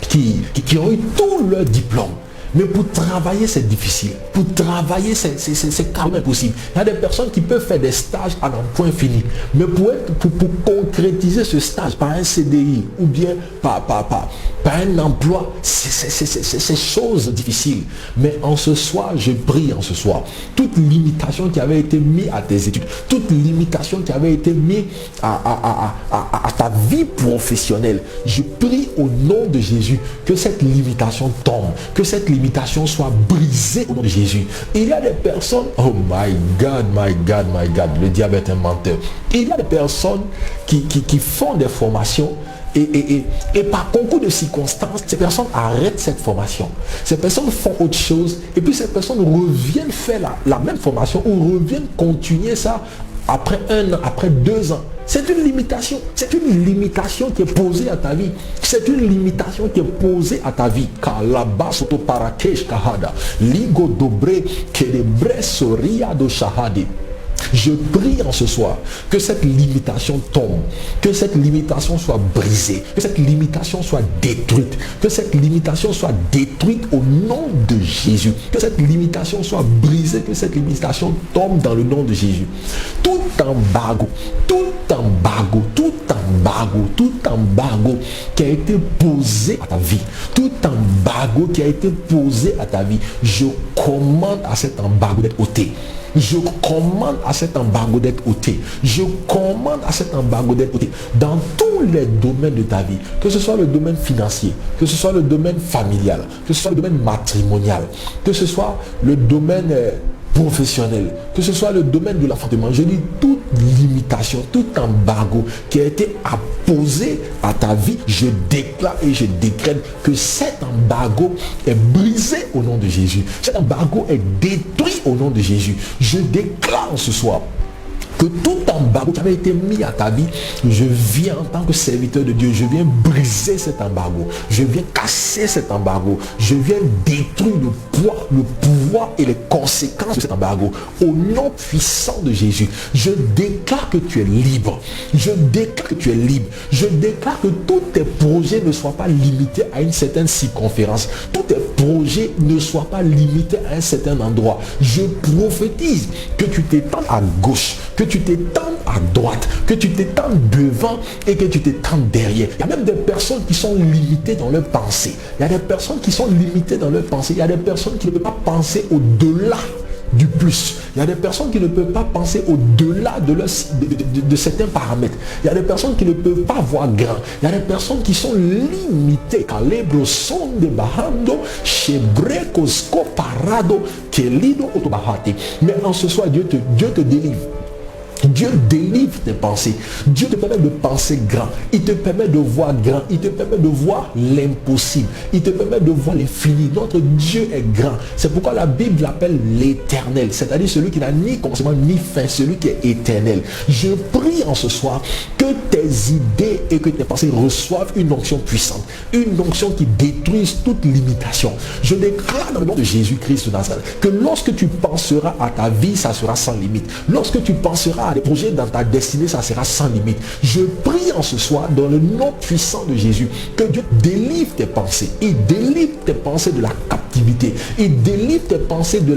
qui ont eu tout leur diplôme. Mais pour travailler, c'est difficile. Pour travailler, c'est carrément impossible. Il y a des personnes qui peuvent faire des stages à un point fini. Mais pour concrétiser ce stage par un CDI ou bien par un emploi, c'est chose difficile. Mais en ce soir, je prie en ce soir. Toute limitation qui avait été mise à tes études, toute limitation qui avait été mise à ta vie professionnelle, je prie au nom de Jésus que cette limitation tombe, que cette limitation soit brisée au nom de Jésus. Il y a des personnes, oh my God, le diable est un menteur. Il y a des personnes qui font des formations et par concours de circonstances, ces personnes arrêtent cette formation. Ces personnes font autre chose et puis ces personnes reviennent faire la même formation ou reviennent continuer ça après 1 an, après 2 ans. C'est une limitation. C'est une limitation qui est posée à ta vie. C'est une limitation qui est posée à ta vie. Kalabasoto parakesh kahada. Ligo dobre kedebre soria do shahadi. Je prie en ce soir que cette limitation tombe, que cette limitation soit brisée, que cette limitation soit détruite, que cette limitation soit détruite au nom de Jésus, que cette limitation soit brisée, que cette limitation tombe dans le nom de Jésus. Tout embargo qui a été posé à ta vie, tout embargo qui a été posé à ta vie, je commande à cet embargo d'être ôté. Je commande à cet embargo d'être ôté. Je commande à cet embargo d'être ôté dans tous les domaines de ta vie, que ce soit le domaine financier, que ce soit le domaine familial, que ce soit le domaine matrimonial, que ce soit le domaine professionnel, que ce soit le domaine de l'enfantement. Je dis toute limitation, tout embargo qui a été apposé à ta vie, je déclare et je décrète que cet embargo est brisé au nom de Jésus. Cet embargo est détruit au nom de Jésus. Je déclare ce soir que tout embargo qui avait été mis à ta vie, je viens en tant que serviteur de Dieu, je viens briser cet embargo, je viens casser cet embargo, je viens détruire le poids, le pouvoir et les conséquences de cet embargo. Au nom puissant de Jésus, je déclare que tu es libre. Je déclare que tu es libre. Je déclare que tous tes projets ne soient pas limités à une certaine circonférence. Tous tes projets ne soient pas limités à un certain endroit. Je prophétise que tu t'étends à gauche, que tu t'étends à droite, que tu t'étends devant et que tu t'étends derrière. Il y a même des personnes qui sont limitées dans leur pensée. Il y a des personnes qui sont limitées dans leur pensée. Il y a des personnes qui ne peuvent pas penser au-delà du plus. Il y a des personnes qui ne peuvent pas penser au-delà de certains paramètres. Il y a des personnes qui ne peuvent pas voir grand. Il y a des personnes qui sont limitées. Calebro son de bahando, chebrecosko parado, kelido otobahate. Mais en ce soir, Dieu te délivre. Dieu délivre tes pensées. Dieu te permet de penser grand. Il te permet de voir grand. Il te permet de voir l'impossible. Il te permet de voir l'infini. Notre Dieu est grand. C'est pourquoi la Bible l'appelle l'éternel. C'est-à-dire celui qui n'a ni commencement ni fin. Celui qui est éternel. Je prie en ce soir que tes idées et que tes pensées reçoivent une onction puissante. Une onction qui détruise toute limitation. Je déclare dans le nom de Jésus-Christ de Nazareth que lorsque tu penseras à ta vie, ça sera sans limite. Lorsque tu penseras à des projets dans ta destinée, ça sera sans limite. Je prie en ce soir dans le nom puissant de Jésus que Dieu délivre tes pensées. Il délivre tes pensées de la captivité. Il délivre tes pensées de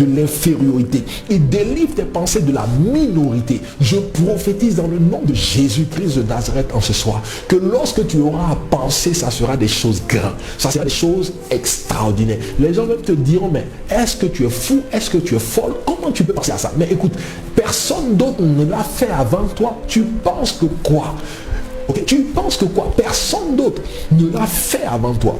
l'infériorité. Il délivre tes pensées de la minorité. Je prophétise dans le nom de Jésus-Christ de Nazareth en ce soir que lorsque tu auras à penser, ça sera des choses grandes. Ça sera des choses extraordinaires. Les gens même te diront, mais est-ce que tu es fou? Est-ce que tu es folle? Comment tu peux penser à ça? Mais écoute, personne d'autre ne l'a fait avant toi. Tu penses que quoi? Okay? Tu penses que quoi? Personne d'autre ne l'a fait avant toi.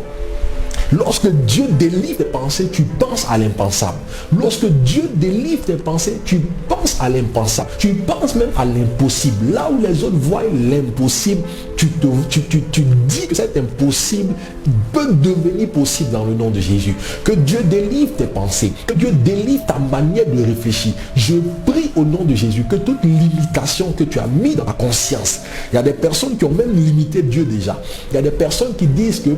Lorsque Dieu délivre tes pensées, tu penses à l'impensable. Lorsque Dieu délivre tes pensées, tu penses à l'impensable. Tu penses même à l'impossible. Là où les autres voient l'impossible, tu dis que cet impossible peut devenir possible dans le nom de Jésus. Que Dieu délivre tes pensées. Que Dieu délivre ta manière de réfléchir. Je prie au nom de Jésus que toute limitation que tu as mis dans ta conscience, il y a des personnes qui ont même limité Dieu déjà. Il y a des personnes qui disent que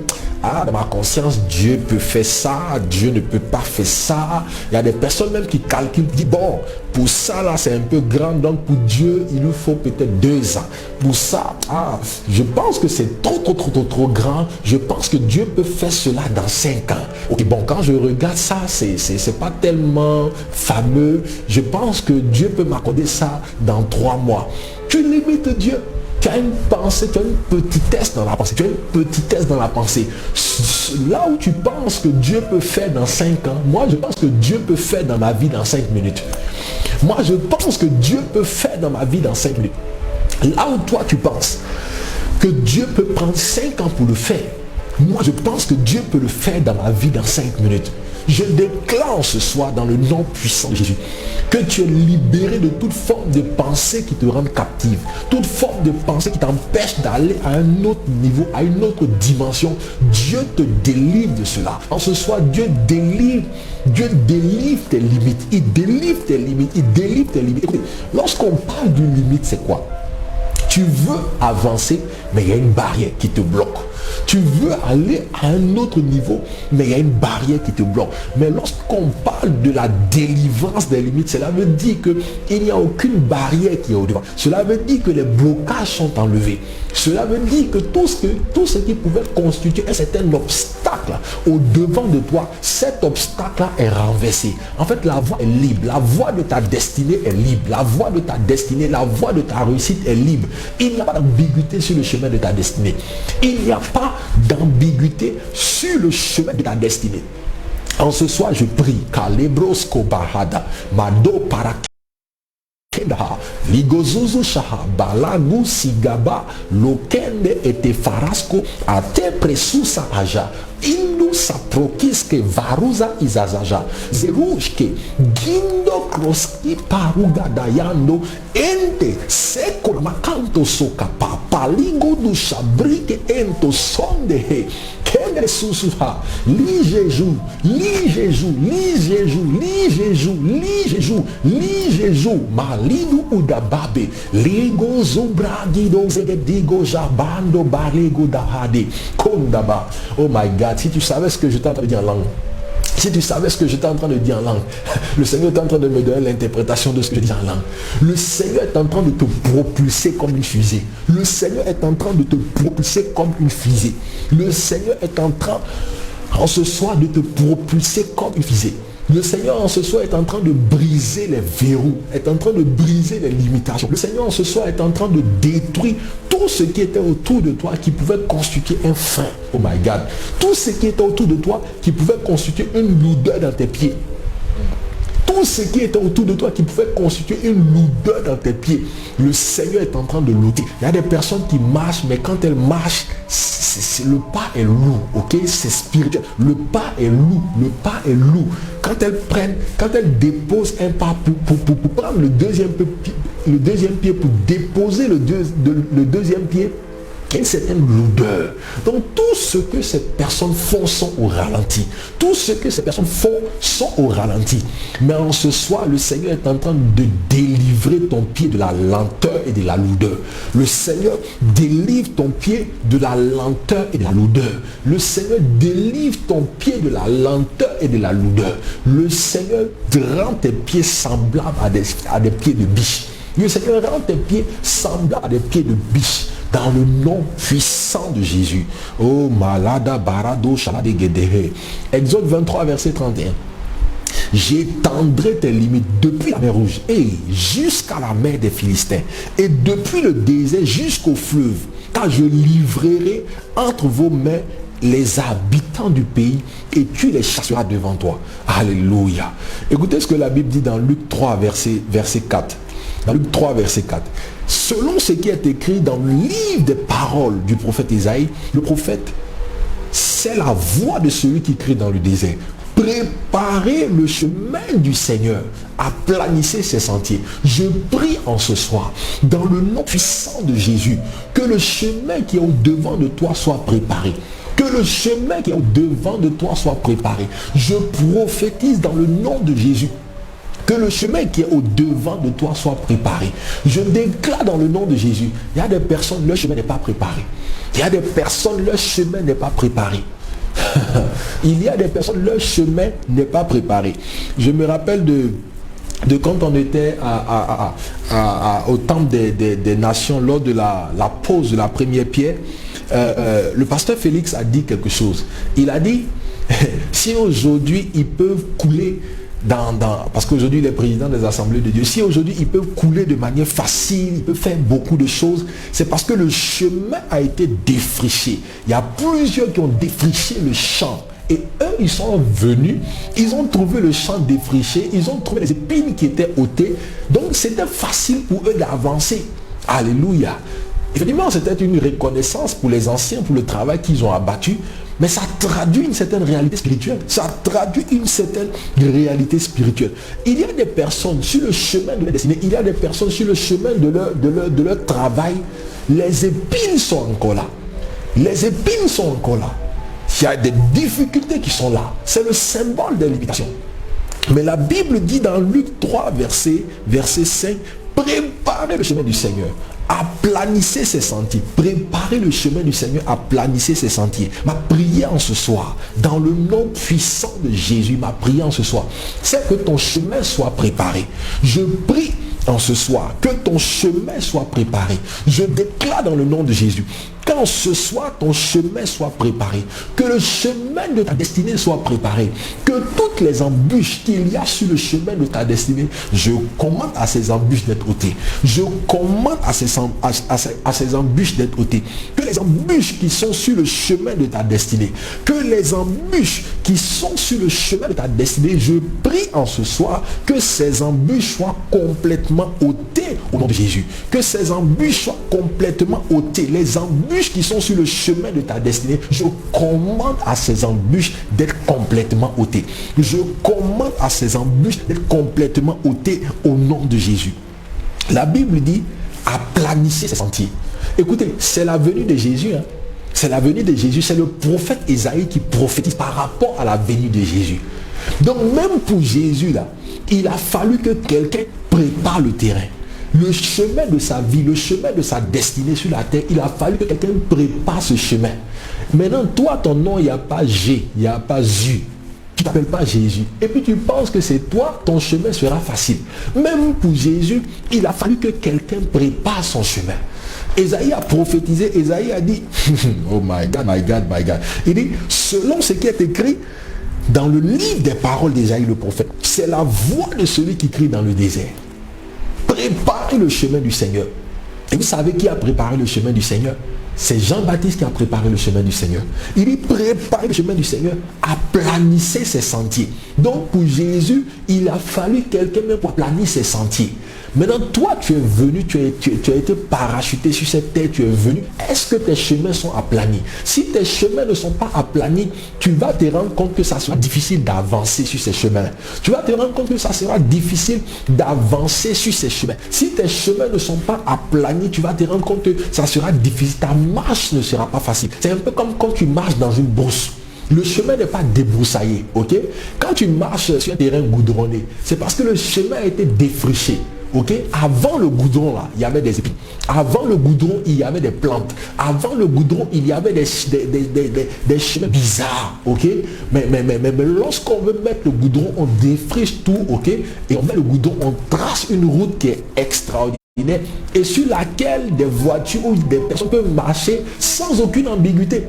dans ma conscience, Dieu peut faire ça, Dieu ne peut pas faire ça. Il y a des personnes même qui calculent, qui disent, bon, pour ça là c'est un peu grand, donc pour Dieu il nous faut peut-être 2 ans. Pour ça, je pense que c'est trop grand. Je pense que Dieu peut faire cela dans 5 ans. Ok, bon, quand je regarde ça, c'est pas tellement fameux. Je pense que Dieu peut m'accorder ça dans 3 mois. Tu limites Dieu. Tu as une pensée, tu as une petitesse dans la pensée. Tu as une petitesse dans la pensée. Là où tu penses que Dieu peut faire dans 5 ans, moi je pense que Dieu peut faire dans ma vie dans 5 minutes. Moi je pense que Dieu peut faire dans ma vie dans 5 minutes. Là où toi tu penses que Dieu peut prendre 5 ans pour le faire, moi je pense que Dieu peut le faire dans ma vie dans 5 minutes. Je déclare ce soir dans le nom puissant de Jésus que tu es libéré de toute forme de pensée qui te rend captive, toute forme de pensée qui t'empêche d'aller à un autre niveau, à une autre dimension. Dieu te délivre de cela. En ce soir, Dieu délivre tes limites. Il délivre tes limites. Il délivre tes limites. Écoutez, lorsqu'on parle d'une limite, c'est quoi? Tu veux avancer, mais il y a une barrière qui te bloque. Tu veux aller à un autre niveau, mais il y a une barrière qui te bloque. Mais lorsqu'on parle de la délivrance des limites, cela veut dire qu'il n'y a aucune barrière qui est au-devant. Cela veut dire que les blocages sont enlevés. Cela veut dire que tout ce qui pouvait constituer un certain obstacle au-devant de toi, cet obstacle-là est renversé. En fait, la voie est libre. La voie de ta destinée est libre. La voie de ta destinée, la voie de ta réussite est libre. Il n'y a pas d'ambiguïté sur le chemin de ta destinée. Il n'y a pas d'ambiguïté sur le chemin de ta destinée. En ce soir, je prie. Kalebrosko bahada, mado para Ligozuzu shaha balagu sigaba lokende ete farasko ate presusa aja indu saprokiske varuza izazaja zerushke gindo kroski paruga dayando ente seko makanto soka papaligo du shabrike ento sonde kende susuha lijeju malidu udababe ligo zubragido zegedigo jabando barego dahade kondaba. Oh my God, si tu savais ce que je t'ai en train de dire en langue, si tu savais ce que j'étais en train de dire en langue, le Seigneur est en train de me donner l'interprétation de ce que je dis en langue. Le Seigneur est en train de te propulser comme une fusée. Le Seigneur est en train de te propulser comme une fusée. Le Seigneur est en train, en ce soir, de te propulser comme une fusée. Le Seigneur en ce soir est en train de briser les verrous, est en train de briser les limitations. Le Seigneur en ce soir est en train de détruire tout ce qui était autour de toi qui pouvait constituer un frein. Oh my God. Tout ce qui était autour de toi qui pouvait constituer une lourdeur dans tes pieds. Tout ce qui était autour de toi qui pouvait constituer une lourdeur dans tes pieds, le Seigneur est en train de l'ôter. Il y a des personnes qui marchent, mais quand elles marchent, le pas est lourd, ok? C'est spirituel. Le pas est lourd, le pas est lourd. Quand elles déposent un pas pour prendre le deuxième pied, pour déposer le deuxième pied, une certaine lourdeur. Donc tout ce que ces personnes font sont au ralenti. Tout ce que ces personnes font sont au ralenti. Mais en ce soir, le Seigneur est en train de délivrer ton pied de la lenteur et de la lourdeur. Le Seigneur délivre ton pied de la lenteur et de la lourdeur. Le Seigneur délivre ton pied de la lenteur et de la lourdeur. Le Seigneur rend tes pieds semblables à des pieds de biche. Le Seigneur rend tes pieds semblables à des pieds de biche. Dans le nom puissant de Jésus. Oh malada barado shalade gedehe. Exode 23 verset 31. J'étendrai tes limites depuis la mer Rouge et jusqu'à la mer des Philistins et depuis le désert jusqu'au fleuve, car je livrerai entre vos mains les habitants du pays et tu les chasseras devant toi. Alléluia. Écoutez ce que la Bible dit dans Luc 3 verset 4. Dans Luc 3 verset 4. Selon ce qui est écrit dans le livre des paroles du prophète Isaïe, le prophète, c'est la voix de celui qui crie dans le désert. Préparez le chemin du Seigneur, aplanissez ses sentiers. Je prie en ce soir, dans le nom puissant de Jésus, que le chemin qui est au-devant de toi soit préparé. Que le chemin qui est au-devant de toi soit préparé. Je prophétise dans le nom de Jésus. Que le chemin qui est au-devant de toi soit préparé. Je déclare dans le nom de Jésus. Il y a des personnes, leur chemin n'est pas préparé. Il y a des personnes, leur chemin n'est pas préparé. Il y a des personnes, leur chemin n'est pas préparé. Je me rappelle de quand on était au temple des nations, lors de la pose de la première pierre, le pasteur Félix a dit quelque chose. Il a dit, si aujourd'hui ils peuvent couler parce qu'aujourd'hui les présidents des assemblées de Dieu, si aujourd'hui ils peuvent couler de manière facile, ils peuvent faire beaucoup de choses, c'est parce que le chemin a été défriché. Il y a plusieurs qui ont défriché le champ. Et eux, ils sont venus, ils ont trouvé le champ défriché, ils ont trouvé les épines qui étaient ôtées. Donc c'était facile pour eux d'avancer. Alléluia. Effectivement, c'était une reconnaissance pour les anciens, pour le travail qu'ils ont abattu. Mais ça traduit une certaine réalité spirituelle. Ça traduit une certaine réalité spirituelle. Il y a des personnes sur le chemin de leur destinée, il y a des personnes sur le chemin de leur travail. Les épines sont encore là. Les épines sont encore là. Il y a des difficultés qui sont là. C'est le symbole de l'imitation. Mais la Bible dit dans Luc 3, verset 5, préparez le chemin du Seigneur. Aplanissez ses sentiers. Préparez le chemin du Seigneur. Aplanissez ses sentiers. Ma prière en ce soir, dans le nom puissant de Jésus, ma prière en ce soir, c'est que ton chemin soit préparé. Je prie en ce soir que ton chemin soit préparé. Je déclare dans le nom de Jésus, quand ce soir ton chemin soit préparé, que le chemin de ta destinée soit préparé, que toutes les embûches qu'il y a sur le chemin de ta destinée, je commande à ces embûches d'être ôtées. Je commande à ces embûches d'être ôtées. Que les embûches qui sont sur le chemin de ta destinée, que les embûches qui sont sur le chemin de ta destinée, je prie en ce soir que ces embûches soient complètement ôtées au nom de Jésus. Que ces embûches soient complètement ôtées. Les embûches qui sont sur le chemin de ta destinée, je commande à ces embûches d'être complètement ôtées. Je commande à ces embûches d'être complètement ôtées au nom de Jésus. La Bible dit, aplanissez ces sentiers. Écoutez, c'est la venue de Jésus. C'est la venue de Jésus. C'est le prophète Isaïe qui prophétise par rapport à la venue de Jésus. Donc même pour Jésus, là, il a fallu que quelqu'un prépare le terrain. Le chemin de sa vie, le chemin de sa destinée sur la terre, il a fallu que quelqu'un prépare ce chemin. Maintenant, toi, ton nom, il n'y a pas G, il n'y a pas ZU. Tu ne t'appelles pas Jésus. Et puis tu penses que c'est toi, ton chemin sera facile. Même pour Jésus, il a fallu que quelqu'un prépare son chemin. Esaïe a prophétisé, Esaïe a dit, oh my God, my God, my God. Il dit, selon ce qui est écrit dans le livre des paroles d'Esaïe le prophète, c'est la voix de celui qui crie dans le désert. Préparez le chemin du Seigneur. Et vous savez qui a préparé le chemin du Seigneur? C'est Jean-Baptiste qui a préparé le chemin du Seigneur. Il dit préparez le chemin du Seigneur, aplanissez ses sentiers. Donc pour Jésus, il a fallu quelqu'un même pour aplanir ses sentiers. Maintenant, toi, tu es venu, tu as été parachuté sur cette terre, tu es venu. Est-ce que tes chemins sont aplanis? Si tes chemins ne sont pas aplanis, tu vas te rendre compte que ça sera difficile d'avancer sur ces chemins. Tu vas te rendre compte que ça sera difficile d'avancer sur ces chemins. Si tes chemins ne sont pas aplanis, tu vas te rendre compte que ça sera difficile. Ta marche ne sera pas facile. C'est un peu comme quand tu marches dans une brousse. Le chemin n'est pas débroussaillé, ok? Quand tu marches sur un terrain goudronné, c'est parce que le chemin a été défriché. Ok, avant le goudron là, il y avait des épines. Avant le goudron, il y avait des plantes. Avant le goudron, il y avait des chemins bizarres. Ok, mais lorsqu'on veut mettre le goudron, on défriche tout. Ok, et on met le goudron, on trace une route qui est extraordinaire et sur laquelle des voitures ou des personnes peuvent marcher sans aucune ambiguïté.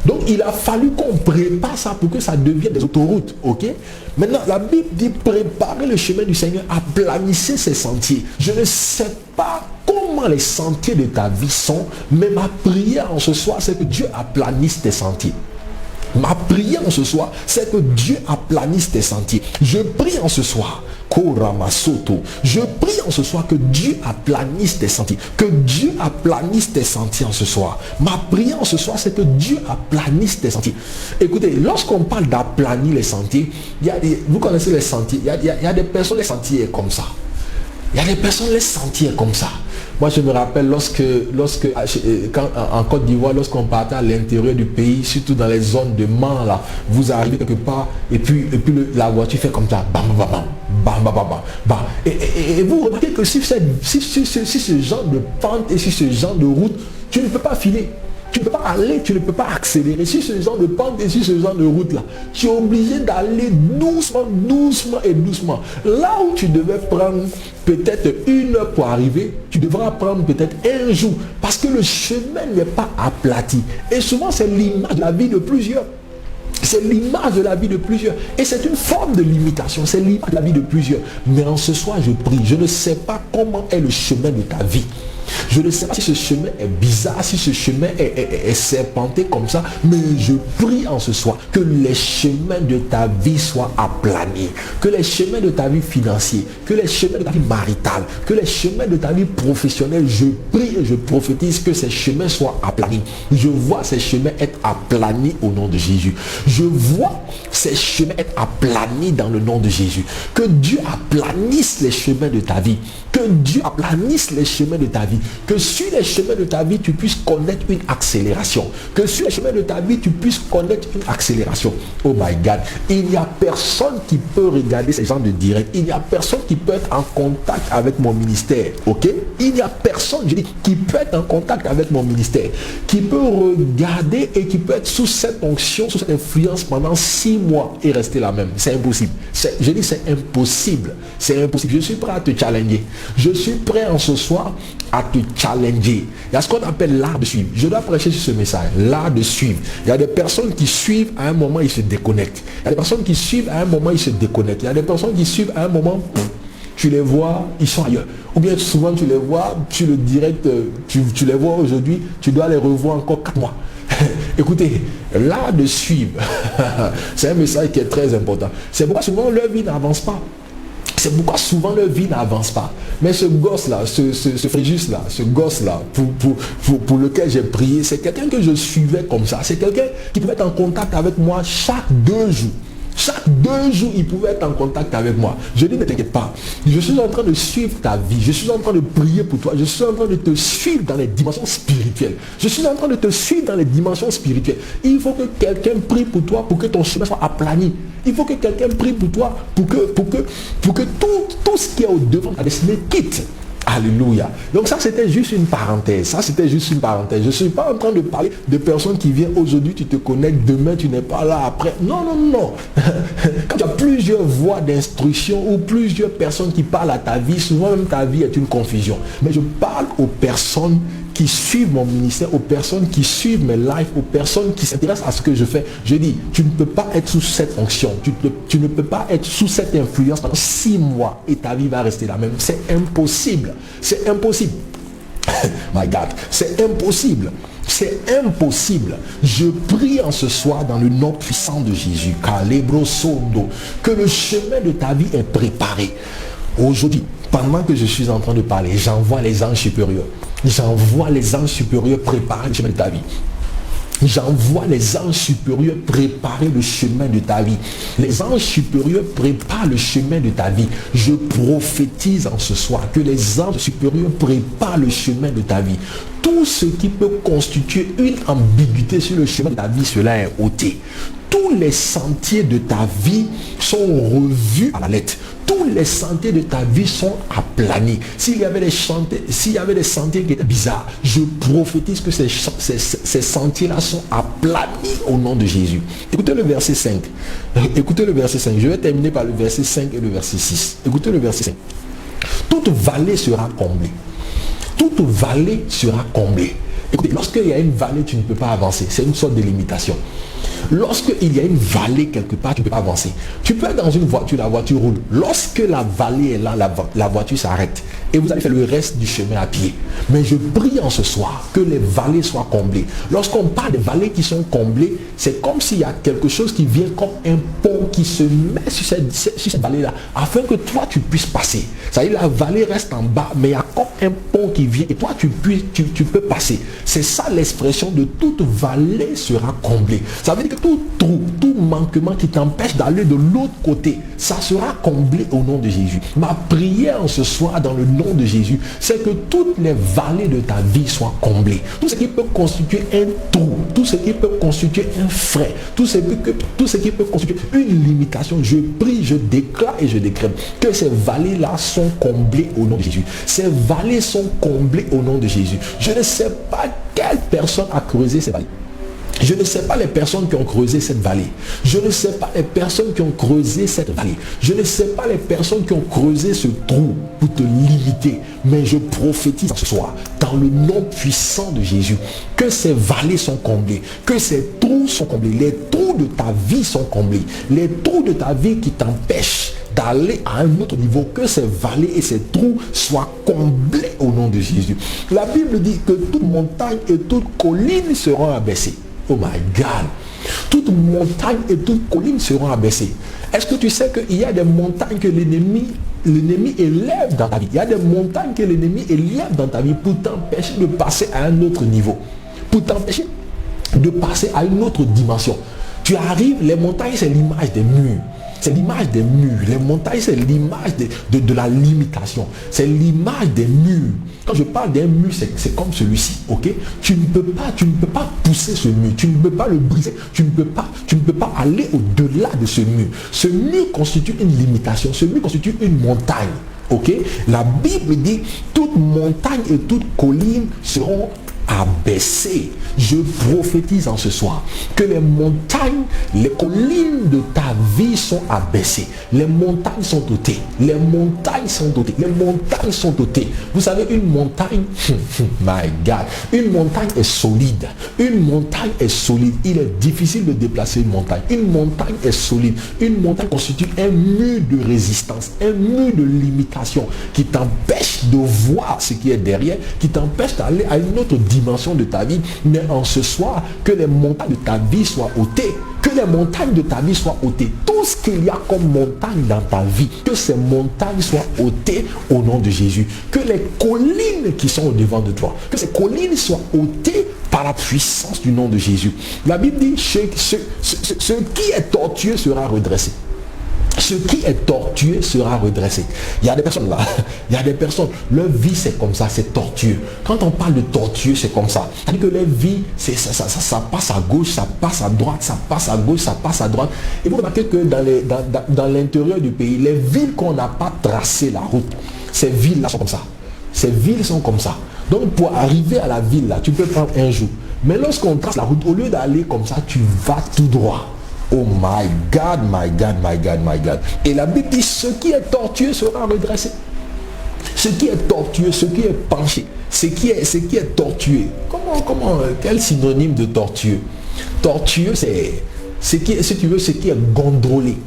Donc il a fallu qu'on prépare ça pour que ça devienne des autoroutes, ok? Maintenant, la Bible dit préparer le chemin du Seigneur, aplanissez ses sentiers. Je ne sais pas comment les sentiers de ta vie sont, mais ma prière en ce soir, c'est que Dieu aplanisse tes sentiers. Ma prière en ce soir, c'est que Dieu aplanisse tes sentiers. Je prie en ce soir. Je prie en ce soir que Dieu aplanisse tes sentiers. Que Dieu aplanisse tes sentiers en ce soir. Ma prière en ce soir, c'est que Dieu aplanisse tes sentiers. Écoutez, lorsqu'on parle d'aplanir les sentiers, vous connaissez les sentiers. Il y a des personnes, les sentiers est comme ça. Il y a des personnes, les sentiers comme ça. Moi, je me rappelle quand, en Côte d'Ivoire, lorsqu'on partait à l'intérieur du pays, surtout dans les zones de Mans, là, vous arrivez quelque part, et puis la voiture fait comme ça, bam, bam, bam, bam, bam, bam, bam. Et vous remarquez que si ce genre de pente et sur ce genre de route, tu ne peux pas filer. Tu ne peux pas aller, tu ne peux pas accélérer. Si ce genre de pente et si ce genre de route-là, tu es obligé d'aller doucement, doucement et doucement. Là où tu devais prendre peut-être 1 heure pour arriver, tu devras prendre peut-être 1 jour. Parce que le chemin n'est pas aplati. Et souvent, c'est l'image de la vie de plusieurs. C'est l'image de la vie de plusieurs. Et c'est une forme de limitation. C'est l'image de la vie de plusieurs. Mais en ce soir, je prie. Je ne sais pas comment est le chemin de ta vie. Je ne sais pas si ce chemin est bizarre, si ce chemin est serpenté comme ça, mais je prie en ce soir que les chemins de ta vie soient aplanii, que les chemins de ta vie financière, que les chemins de ta vie maritale, que les chemins de ta vie professionnelle, je prie et je prophétise que ces chemins soient aplanii. Je vois ces chemins être aplanii au nom de Jésus. Je vois ces chemins être aplanii dans le nom de Jésus. Que Dieu aplanisse les chemins de ta vie. Que Dieu aplanisse les chemins de ta vie. Que sur les chemins de ta vie, tu puisses connaître une accélération. Que sur les chemins de ta vie, tu puisses connaître une accélération. Oh my God. Il n'y a personne qui peut regarder ces gens de direct. Il n'y a personne qui peut être en contact avec mon ministère. Ok? Il n'y a personne, je dis, qui peut être en contact avec mon ministère. Qui peut regarder et qui peut être sous cette onction, sous cette influence pendant 6 mois et rester la même. C'est impossible. Je dis c'est impossible. C'est impossible. Je suis prêt à te challenger. Je suis prêt en ce soir à te challenger. Il y a ce qu'on appelle l'art de suivre. Je dois prêcher sur ce message. L'art de suivre. Il y a des personnes qui suivent à un moment, ils se déconnectent. Il y a des personnes qui suivent à un moment, ils se déconnectent. Il y a des personnes qui suivent à un moment, tu les vois, ils sont ailleurs. Ou bien souvent tu les vois, tu le direct, tu les vois aujourd'hui, tu dois les revoir encore 4 mois. Écoutez, l'art de suivre, c'est un message qui est très important. C'est pourquoi souvent leur vie n'avance pas. C'est pourquoi souvent leur vie n'avance pas. Mais ce gosse-là, ce Fréjus-là, ce gosse-là, pour lequel j'ai prié, c'est quelqu'un que je suivais comme ça. C'est quelqu'un qui pouvait être en contact avec moi chaque 2 jours. Chaque 2 jours, il pouvait être en contact avec moi. Je dis, ne t'inquiète pas. Je suis en train de suivre ta vie. Je suis en train de prier pour toi. Je suis en train de te suivre dans les dimensions spirituelles. Je suis en train de te suivre dans les dimensions spirituelles. Il faut que quelqu'un prie pour toi pour que ton chemin soit aplani. Il faut que quelqu'un prie pour toi pour que tout ce qui est au devant de ta destinée quitte. Alléluia. Donc ça, c'était juste une parenthèse. Ça, c'était juste une parenthèse. Je ne suis pas en train de parler de personnes qui viennent aujourd'hui, tu te connectes, demain, tu n'es pas là après. Non, non, non. Quand tu as plusieurs voies d'instruction ou plusieurs personnes qui parlent à ta vie, souvent même ta vie est une confusion. Mais je parle aux personnes qui suivent mon ministère, aux personnes qui suivent mes lives, aux personnes qui s'intéressent à ce que je fais. Je dis, tu ne peux pas être sous cette fonction, tu ne peux pas être sous cette influence pendant 6 mois et ta vie va rester la même. C'est impossible. C'est impossible. My God, c'est impossible. C'est impossible. Je prie en ce soir dans le nom puissant de Jésus, que le chemin de ta vie est préparé. Aujourd'hui, pendant que je suis en train de parler, j'envoie les anges supérieurs. J'envoie les anges supérieurs préparer le chemin de ta vie. J'envoie les anges supérieurs préparer le chemin de ta vie. Les anges supérieurs préparent le chemin de ta vie. Je prophétise en ce soir que les anges supérieurs préparent le chemin de ta vie. Tout ce qui peut constituer une ambiguïté sur le chemin de ta vie, cela est ôté. Tous les sentiers de ta vie sont revus à la lettre. Tous les sentiers de ta vie sont aplanii. S'il y avait des sentiers qui étaient bizarres, je prophétise que ces sentiers-là sont aplanii au nom de Jésus. Écoutez le verset 5. Écoutez le verset 5. Je vais terminer par le verset 5 et le verset 6. Écoutez le verset 5. Toute vallée sera comblée. Toute vallée sera comblée. Écoutez, lorsqu'il y a une vallée, tu ne peux pas avancer. C'est une sorte de limitation. Lorsqu'il y a une vallée quelque part, tu ne peux pas avancer. Tu peux être dans une voiture, la voiture roule. Lorsque la vallée est là, la voiture s'arrête. Et vous allez faire le reste du chemin à pied. Mais je prie en ce soir que les vallées soient comblées. Lorsqu'on parle des vallées qui sont comblées, c'est comme s'il y a quelque chose qui vient comme un pont qui se met sur cette vallée-là, afin que toi, tu puisses passer. Ça veut dire la vallée reste en bas, mais il y a comme un pont qui vient et toi, tu peux passer. C'est ça l'expression de toute vallée sera comblée. Ça veut dire que tout trou, tout manquement qui t'empêche d'aller de l'autre côté, ça sera comblé au nom de Jésus. Ma prière ce soir dans le nom de Jésus, c'est que toutes les vallées de ta vie soient comblées. Tout ce qui peut constituer un trou, tout ce qui peut constituer un frein, tout ce qui peut constituer une limitation, je prie, je déclare et je décrète que ces vallées-là sont comblées au nom de Jésus. Ces vallées sont comblées au nom de Jésus. Je ne sais pas quelle personne a creusé ces vallées. Je ne sais pas les personnes qui ont creusé cette vallée. Je ne sais pas les personnes qui ont creusé cette vallée. Je ne sais pas les personnes qui ont creusé ce trou pour te limiter. Mais je prophétise ce soir, dans le nom puissant de Jésus, que ces vallées sont comblées, que ces trous sont comblés. Les trous de ta vie sont comblés. Les trous de ta vie qui t'empêchent d'aller à un autre niveau, que ces vallées et ces trous soient comblés au nom de Jésus. La Bible dit que toute montagne et toute colline seront abaissées. Oh my God. Toute montagne et toute colline seront abaissées. Est-ce que tu sais qu'il y a des montagnes que l'ennemi élève dans ta vie? Il y a des montagnes que l'ennemi élève dans ta vie pour t'empêcher de passer à un autre niveau, pour t'empêcher de passer à une autre dimension. Tu arrives, les montagnes, c'est l'image des murs. C'est l'image des murs. Les montagnes, c'est l'image de la limitation. C'est l'image des murs. Quand je parle d'un mur, c'est comme celui-ci, ok? Tu ne peux pas pousser ce mur. Tu ne peux pas le briser. Tu ne peux pas aller au-delà de ce mur. Ce mur constitue une limitation. Ce mur constitue une montagne, ok? La Bible dit, toute montagne et toute colline seront abaissé. Je prophétise en ce soir que les montagnes, les collines de ta vie sont abaissées. Les montagnes sont ôtées. Les montagnes sont ôtées. Les montagnes sont ôtées. Vous savez, une montagne, my God, une montagne est solide. Une montagne est solide. Il est difficile de déplacer une montagne. Une montagne est solide. Une montagne constitue un mur de résistance, un mur de limitation qui t'empêche de voir ce qui est derrière, qui t'empêche d'aller à une autre dimension de ta vie. Mais en ce soir, que les montagnes de ta vie soient ôtées. Que les montagnes de ta vie soient ôtées. Tout ce qu'il y a comme montagne dans ta vie, que ces montagnes soient ôtées au nom de Jésus. Que les collines qui sont au devant de toi, que ces collines soient ôtées par la puissance du nom de Jésus. La Bible dit, ce qui est tortueux sera redressé. Ce qui est tortueux sera redressé. Il y a des personnes là, il y a des personnes, leur vie c'est comme ça, c'est tortueux. Quand on parle de tortueux, c'est comme ça. C'est-à-dire que leur vie, ça passe à gauche, ça passe à droite, ça passe à gauche, ça passe à droite. Et vous remarquez que dans l'intérieur du pays, les villes qu'on n'a pas tracé la route, ces villes-là sont comme ça. Ces villes sont comme ça. Donc pour arriver à la ville là, tu peux prendre un jour. Mais lorsqu'on trace la route, au lieu d'aller comme ça, tu vas tout droit. Oh my God, my God, my God, my God. Et la Bible dit, ce qui est tortueux sera redressé. Ce qui est tortueux, ce qui est penché, ce qui est tortueux. Quel synonyme de tortueux? Tortueux, c'est ce qui est, si tu veux, ce qui est gondolé.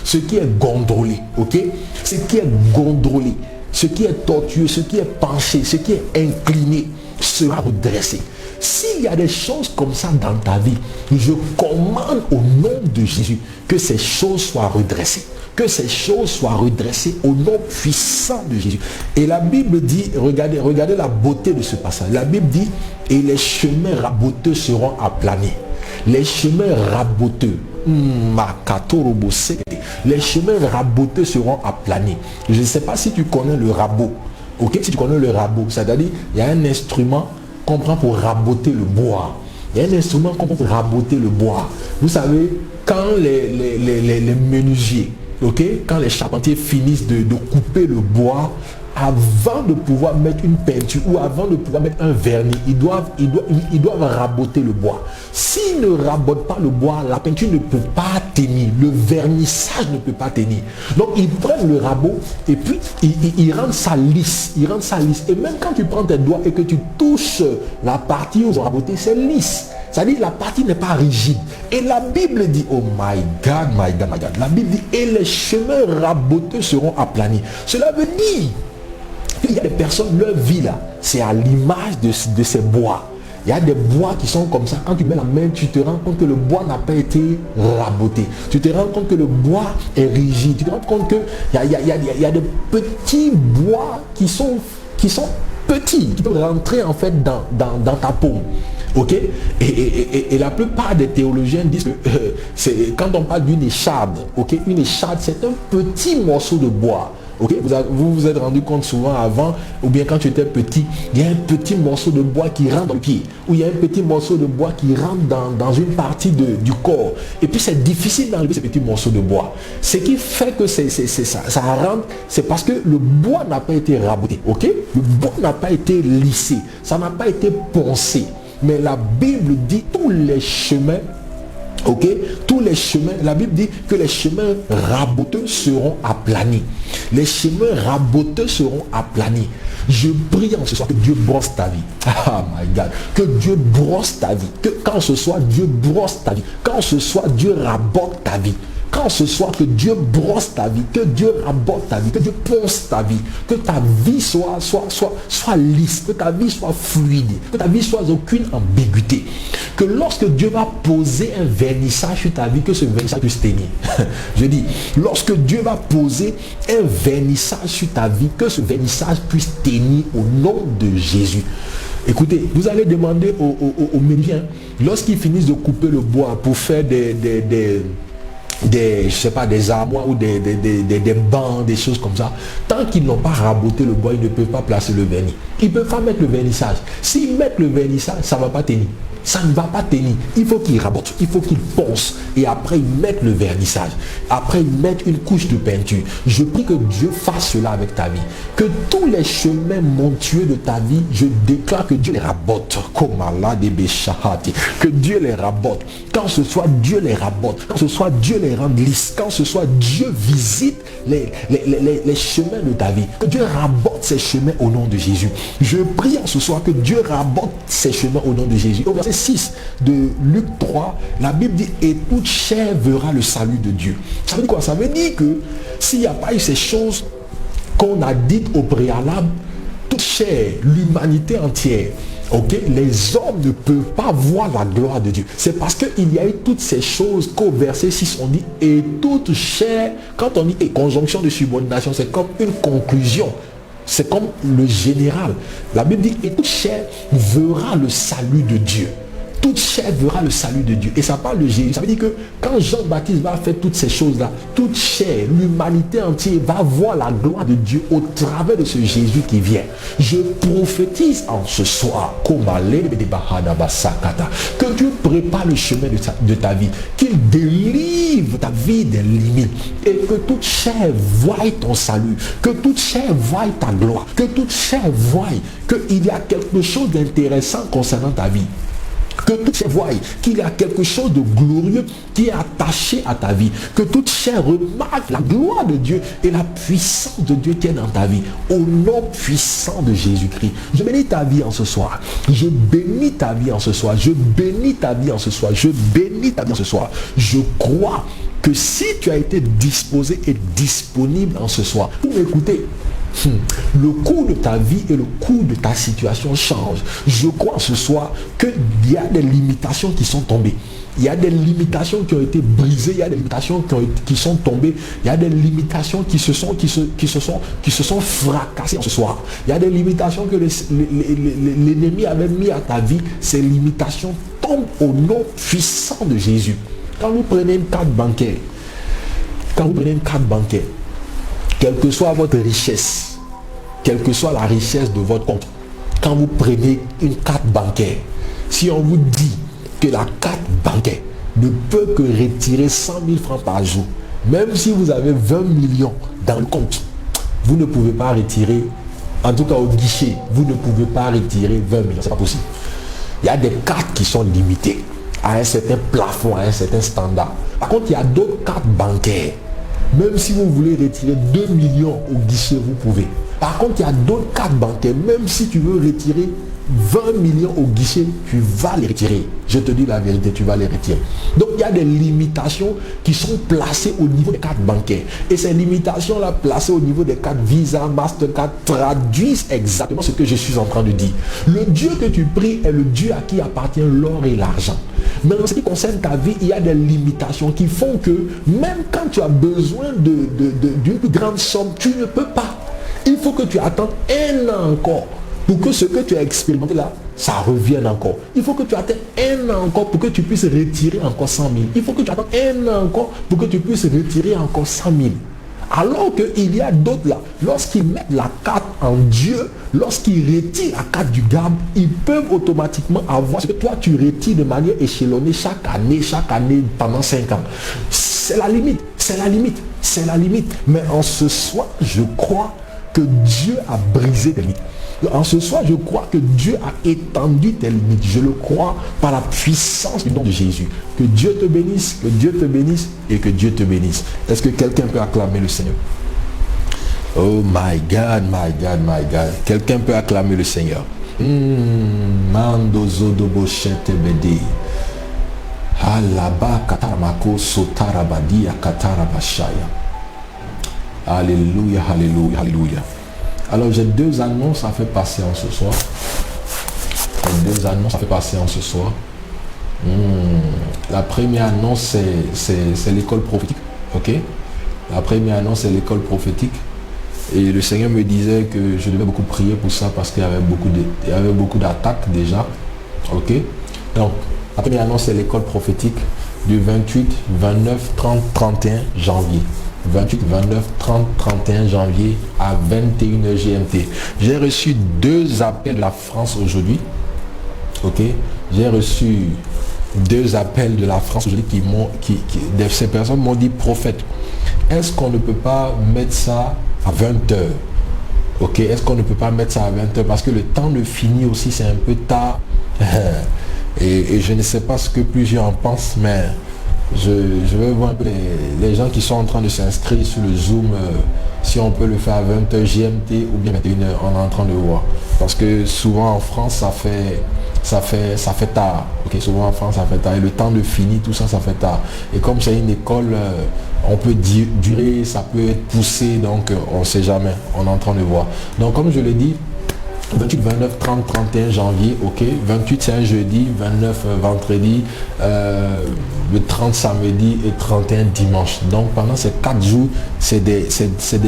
Ce qui est gondolé, ok? Ce qui est gondolé, ce qui est tortueux, ce qui est penché, ce qui est incliné sera redressé. S'il y a des choses comme ça dans ta vie, je commande au nom de Jésus que ces choses soient redressées. Que ces choses soient redressées au nom puissant de Jésus. Et la Bible dit, regardez la beauté de ce passage. La Bible dit, et les chemins raboteux seront aplanés. Les chemins raboteux, les chemins raboteux seront aplanés. Je ne sais pas si tu connais le rabot. Ok, si tu connais le rabot, c'est-à-dire, il y a un instrument qu'on prend pour raboter le bois. Il y a un instrument qu'on prend pour raboter le bois. Vous savez, quand les menuisiers, ok, quand les charpentiers finissent de couper le bois, avant de pouvoir mettre une peinture ou avant de pouvoir mettre un vernis, ils doivent raboter le bois. S'ils ne rabotent pas le bois, la peinture ne peut pas tenir, le vernissage ne peut pas tenir. Donc ils prennent le rabot et puis ils rendent ça lisse. Ils rendent ça lisse. Et même quand tu prends tes doigts et que tu touches la partie où ils ont raboté, c'est lisse. C'est-à-dire la partie n'est pas rigide. Et la Bible dit, oh my God, my God, my God. La Bible dit, et les chemins raboteux seront aplanis. Cela veut dire qu'il y a des personnes, leur vie là, c'est à l'image de ces bois. Il y a des bois qui sont comme ça. Quand tu mets la main, tu te rends compte que le bois n'a pas été raboté. Tu te rends compte que le bois est rigide. Tu te rends compte qu'il y a des petits bois qui sont petits, qui peuvent rentrer en fait dans ta paume. Ok, et la plupart des théologiens disent que quand on parle d'une écharde, ok, une écharde c'est un petit morceau de bois. Ok, vous vous êtes rendu compte souvent avant, ou bien quand tu étais petit, il y a un petit morceau de bois qui rentre dans le pied, ou il y a un petit morceau de bois qui rentre dans une partie du corps. Et puis c'est difficile d'enlever ces petits morceaux de bois. Ce qui fait que ça rentre, c'est parce que le bois n'a pas été raboté. Ok, le bois n'a pas été lissé, ça n'a pas été poncé. Mais la Bible dit tous les chemins, ok, tous les chemins, la Bible dit que les chemins raboteux seront aplanis. Les chemins raboteux seront aplanis. Je prie en ce soir que Dieu brosse ta vie. Ah my God. Que Dieu brosse ta vie. Que quand ce soit Dieu brosse ta vie. Quand ce soit Dieu rabote ta vie. Quand ce soit que Dieu brosse ta vie, que Dieu rabote ta vie, que Dieu ponce ta vie, que ta vie soit lisse, que ta vie soit fluide, que ta vie soit aucune ambiguïté. Que lorsque Dieu va poser un vernissage sur ta vie, que ce vernissage puisse tenir. Je dis, lorsque Dieu va poser un vernissage sur ta vie, que ce vernissage puisse tenir au nom de Jésus. Écoutez, vous allez demander aux médiens, lorsqu'ils finissent de couper le bois pour faire je sais pas, des armoires ou des bancs, des choses comme ça, tant qu'ils n'ont pas raboté le bois, ils ne peuvent pas placer le vernis. Ils ne peuvent pas mettre le vernissage. S'ils mettent le vernissage, ça ne va pas tenir. Ça ne va pas tenir. Il faut qu'ils rabotent, il faut qu'ils poncent. Et après, ils mettent le vernissage. Après, ils mettent une couche de peinture. Je prie que Dieu fasse cela avec ta vie. Que tous les chemins montueux de ta vie, je déclare que Dieu les rabote. Que Dieu les rabote. Quand ce soit Dieu les rabote. Quand ce soit Dieu les rende lisses. Quand ce soit Dieu visite les chemins de ta vie. Que Dieu rabote ces chemins au nom de Jésus. Je prie en ce soir que Dieu rabote ces chemins au nom de Jésus. Au verset 6 de Luc 3, la Bible dit « Et toute chair verra le salut de Dieu ». Ça veut dire quoi? Ça veut dire que s'il n'y a pas eu ces choses qu'on a dites au préalable, toute chair, l'humanité entière, ok, les hommes ne peuvent pas voir la gloire de Dieu. C'est parce qu'il y a eu toutes ces choses qu'au verset 6 on dit « Et toute chair », quand on dit « conjonction de subordination », c'est comme une conclusion. C'est comme le général. La Bible dit, et toute chair verra le salut de Dieu. Toute chair verra le salut de Dieu. Et ça parle de Jésus. Ça veut dire que quand Jean-Baptiste va faire toutes ces choses-là, toute chair, l'humanité entière va voir la gloire de Dieu au travers de ce Jésus qui vient. Je prophétise en ce soir que Dieu prépare le chemin de ta vie, qu'il délivre ta vie des limites et que toute chair voie ton salut, que toute chair voie ta gloire, que toute chair voie qu'il y a quelque chose d'intéressant concernant ta vie. Que toute chair voie qu'il y a quelque chose de glorieux qui est attaché à ta vie. Que toute chair remarque la gloire de Dieu et la puissance de Dieu qui est dans ta vie. Au nom puissant de Jésus-Christ. Je bénis ta vie en ce soir. Je bénis ta vie en ce soir. Je bénis ta vie en ce soir. Je bénis ta vie en ce soir. Je crois que si tu as été disposé et disponible en ce soir, pour m'écouter, le cours de ta vie et le cours de ta situation change. Je crois ce soir qu'il y a des limitations qui sont tombées. Il y a des limitations qui ont été brisées, il y a des limitations qui sont tombées, il y a des limitations qui se sont fracassées ce soir. Il y a des limitations que l'ennemi avait mis à ta vie. Ces limitations tombent au nom puissant de Jésus. Quand vous prenez une carte bancaire, quelle que soit votre richesse, quelle que soit la richesse de votre compte, quand vous prenez une carte bancaire, si on vous dit que la carte bancaire ne peut que retirer 100 000 francs par jour, même si vous avez 20 millions dans le compte, vous ne pouvez pas retirer, en tout cas au guichet, vous ne pouvez pas retirer 20 millions, c'est pas possible. Il y a des cartes qui sont limitées à un certain plafond, à un certain standard. Par contre, il y a d'autres cartes bancaires. Même si vous voulez retirer 2 millions au guichet, vous pouvez. Par contre, il y a d'autres cartes bancaires. Même si tu veux retirer 20 millions au guichet, tu vas les retirer. Je te dis la vérité, tu vas les retirer. Donc, il y a des limitations qui sont placées au niveau des cartes bancaires. Et ces limitations-là, placées au niveau des cartes Visa, Mastercard, traduisent exactement ce que je suis en train de dire. Le Dieu que tu pries est le Dieu à qui appartient l'or et l'argent. Mais en ce qui concerne ta vie, il y a des limitations qui font que même quand tu as besoin d'une plus grande somme, tu ne peux pas. Il faut que tu attendes un an encore pour que ce que tu as expérimenté là, ça revienne encore. Il faut que tu atteignes 1 an encore pour que tu puisses retirer encore 100 000. Il faut que tu atteignes 1 an encore pour que tu puisses retirer encore 100 000. Alors qu'il y a d'autres là, lorsqu'ils mettent la carte en Dieu, lorsqu'ils retirent la carte du GAB, ils peuvent automatiquement avoir ce que toi tu retires de manière échelonnée chaque année pendant 5 ans. C'est la limite, c'est la limite, c'est la limite. Mais en ce soir, je crois que Dieu a brisé tes limites. En ce soir, je crois que Dieu a étendu tes limites. Je le crois par la puissance du nom de Jésus. Que Dieu te bénisse, que Dieu te bénisse et que Dieu te bénisse. Est-ce que quelqu'un peut acclamer le Seigneur? Oh my God, my God, my God. Quelqu'un peut acclamer le Seigneur. Mandozo dobo bedi. Alaba katamako sotarabadi akatarabashaya. Alléluia, alléluia, alléluia. Alors j'ai 2 annonces à faire passer en ce soir. La première annonce, c'est l'école prophétique. Ok. La première annonce, c'est l'école prophétique. Et le Seigneur me disait que je devais beaucoup prier pour ça parce qu'il y avait beaucoup d'attaques déjà. Ok. Donc, la première annonce, c'est l'école prophétique du 28, 29, 30, 31 janvier. 28, 29, 30, 31 janvier à 21h GMT. J'ai reçu 2 appels de la France aujourd'hui. Ok. J'ai reçu 2 appels de la France aujourd'hui ces personnes m'ont dit, prophète, est-ce qu'on ne peut pas mettre ça à 20h? Ok. Est-ce qu'on ne peut pas mettre ça à 20h? Parce que le temps de finir aussi, c'est un peu tard. et je ne sais pas ce que plusieurs en pensent, mais je vais voir un peu les gens qui sont en train de s'inscrire sur le Zoom, si on peut le faire à 20h GMT ou bien 21h, on est en train de voir. Parce que souvent en France, ça fait tard. Ok, souvent en France, ça fait tard. Et le temps de finir, tout ça, ça fait tard. Et comme c'est une école, on peut durer, ça peut être poussé, donc on ne sait jamais. On est en train de voir. Donc comme je l'ai dit, 28, 29, 30, 31 janvier, ok. 28 c'est un jeudi, 29 vendredi, le 30 samedi et 31 dimanche. Donc pendant ces 4 jours, c'est des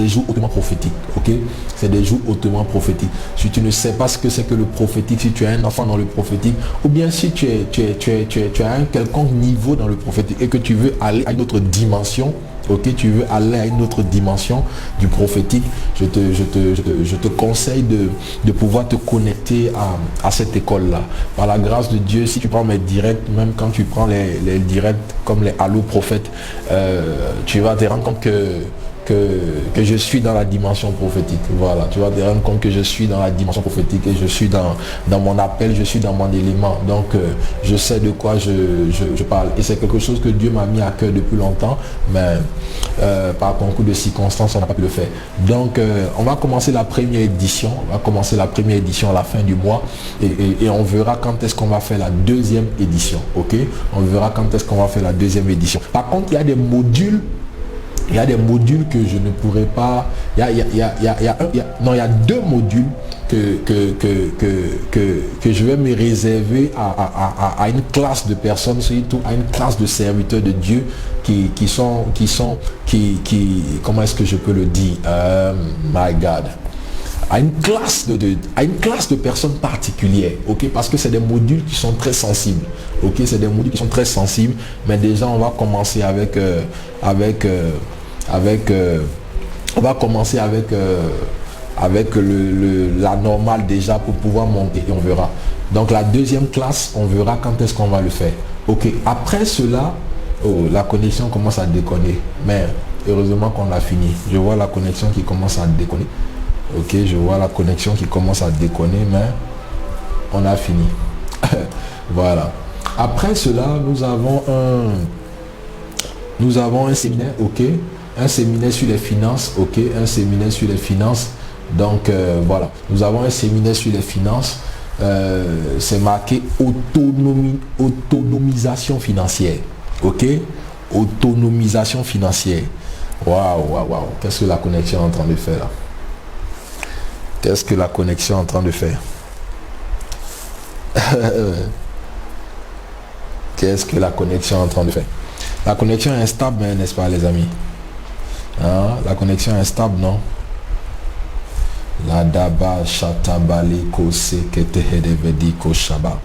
jours hautement prophétiques, ok. C'est des jours hautement prophétiques. Si tu ne sais pas ce que c'est que le prophétique, si tu as un enfant dans le prophétique, ou bien si tu as un quelconque niveau dans le prophétique et que tu veux aller à une autre dimension, ok, tu veux aller à une autre dimension du prophétique, je te conseille de pouvoir te connecter à cette école-là. Par la grâce de Dieu, si tu prends mes directs, même quand tu prends les directs comme les Allo Prophètes, tu vas te rendre compte que je suis dans la dimension prophétique. Voilà, tu vas te rendre compte que je suis dans la dimension prophétique et je suis dans mon appel, je suis dans mon élément. Donc, je sais de quoi je parle. Et c'est quelque chose que Dieu m'a mis à cœur depuis longtemps, mais par concours de circonstances, on n'a pas pu le faire. Donc, on va commencer la première édition. On va commencer la première édition à la fin du mois et on verra quand est-ce qu'on va faire la 2e édition. Ok, on verra quand est-ce qu'on va faire la 2e édition. Par contre, il y a des modules. Il y a des modules que je ne pourrais pas. Il y a 2 modules que je vais me réserver à une classe de personnes, surtout à une classe de serviteurs de Dieu qui comment est-ce que je peux le dire? My God. À une classe de personnes particulières, ok, parce que c'est des modules qui sont très sensibles, ok, c'est des modules qui sont très sensibles, mais déjà on va commencer avec la normale déjà pour pouvoir monter et on verra. Donc la 2e classe, on verra quand est-ce qu'on va le faire. Ok, après cela, la connexion commence à déconner, mais heureusement qu'on a fini. Je vois la connexion qui commence à déconner. Ok, je vois la connexion qui commence à déconner, mais on a fini. Voilà. Après cela, nous avons un séminaire, ok. Un séminaire sur les finances, ok. Un séminaire sur les finances. Donc, voilà. Nous avons un séminaire sur les finances. C'est marqué autonomisation financière. Ok. Autonomisation financière. Waouh. Qu'est-ce que la connexion est en train de faire là? Qu'est-ce que la connexion est en train de faire? Qu'est-ce que la connexion est en train de faire? La connexion est instable, n'est-ce pas les amis? Hein? La connexion est instable, non? Adaba shatabali kose ketehedevedi koshaba.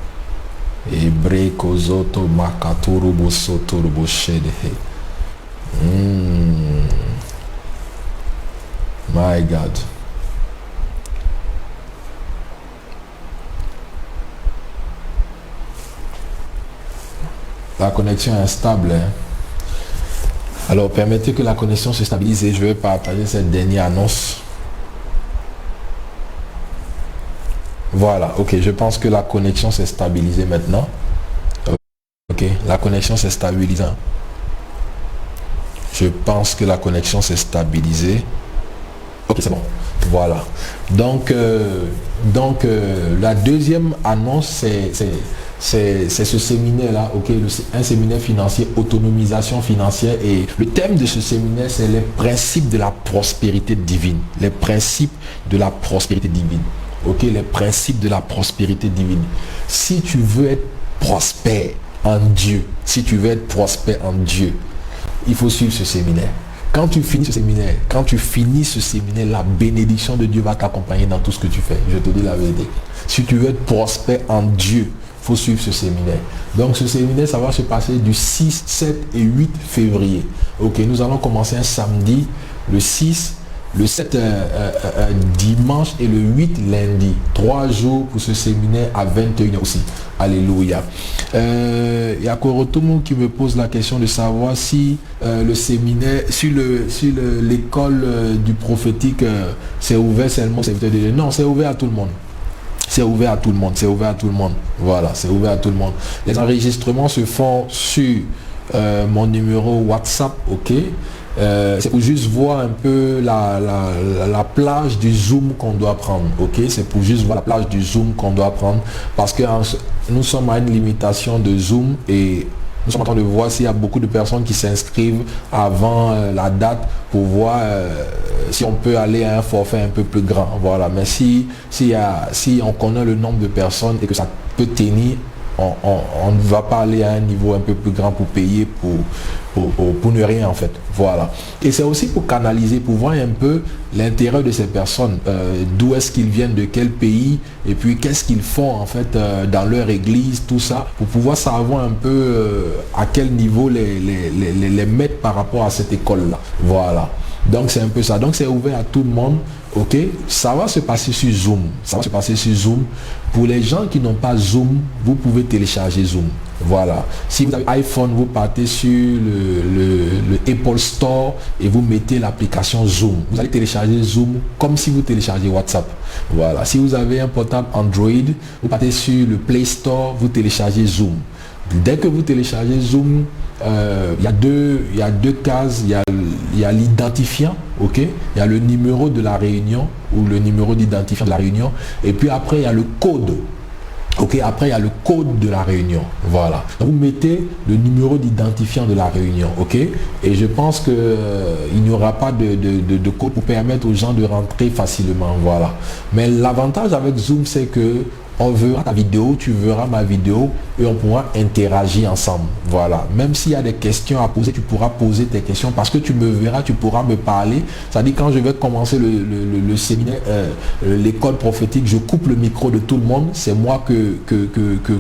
Ebre kozoto makaturu bosotoru boshedehe. My God. La connexion est instable. Hein? Alors, permettez que la connexion se stabilise et je vais partager cette dernière annonce. Voilà, ok, je pense que la connexion s'est stabilisée maintenant. Ok, la connexion s'est stabilisée. Je pense que la connexion s'est stabilisée. Ok, c'est bon. Voilà. Donc, la deuxième annonce, c'est ce séminaire-là, ok, un séminaire financier, autonomisation financière. Et le thème de ce séminaire, c'est les principes de la prospérité divine. Les principes de la prospérité divine. Ok, les principes de la prospérité divine. Si tu veux être prospère en Dieu, il faut suivre ce séminaire. Quand tu finis ce séminaire, la bénédiction de Dieu va t'accompagner dans tout ce que tu fais. Je te dis la vérité. Si tu veux être prospère en Dieu, il faut suivre ce séminaire. Donc ce séminaire, ça va se passer du 6, 7 et 8 février. Ok, nous allons commencer un samedi, le 6, le 7 dimanche et le 8 lundi. 3 jours pour ce séminaire à 21h aussi. Alléluia. Il y a Korotomo qui me pose la question de savoir si le séminaire, si l'école du prophétique c'est ouvert seulement aux serviteurs de Dieu. Non, c'est ouvert à tout le monde. C'est ouvert à tout le monde. C'est ouvert à tout le monde. Voilà, c'est ouvert à tout le monde. Les enregistrements se font sur mon numéro WhatsApp, ok. C'est pour juste voir un peu la plage du Zoom qu'on doit prendre, ok. C'est pour juste voir la plage du Zoom qu'on doit prendre parce que nous sommes à une limitation de Zoom et nous sommes en train de voir s'il y a beaucoup de personnes qui s'inscrivent avant la date pour voir si on peut aller à un forfait un peu plus grand. Voilà. Mais si on connaît le nombre de personnes et que ça peut tenir, on ne va pas aller à un niveau un peu plus grand pour payer pour ne rien en fait. Voilà. Et c'est aussi pour canaliser, pour voir un peu l'intérêt de ces personnes, d'où est-ce qu'ils viennent, de quel pays, et puis qu'est-ce qu'ils font en fait dans leur église, tout ça, pour pouvoir savoir un peu à quel niveau les mettre par rapport à cette école-là. Voilà. Donc c'est un peu ça. Donc c'est ouvert à tout le monde. Ok, ça va se passer sur Zoom. Ça va se passer sur Zoom. Pour les gens qui n'ont pas Zoom, vous pouvez télécharger Zoom. Voilà. Si vous avez iPhone, vous partez sur le Apple Store et vous mettez l'application Zoom. Vous allez télécharger Zoom comme si vous téléchargez WhatsApp. Voilà. Si vous avez un portable Android, vous partez sur le Play Store, vous téléchargez Zoom. Dès que vous téléchargez Zoom, il y a deux cases. Il y a l'identifiant, ok. Il y a le numéro de la réunion ou le numéro d'identifiant de la réunion. Et puis après, il y a le code. Ok, après il y a le code de la réunion. Voilà. Donc, vous mettez le numéro d'identifiant de la réunion. Ok. Et je pense que il n'y aura pas de code pour permettre aux gens de rentrer facilement. Voilà. Mais l'avantage avec Zoom, c'est que on verra ta vidéo, tu verras ma vidéo et on pourra interagir ensemble. Voilà. Même s'il y a des questions à poser, tu pourras poser tes questions parce que tu me verras, tu pourras me parler. C'est-à-dire quand je vais commencer le séminaire, l'école prophétique, je coupe le micro de tout le monde. C'est moi que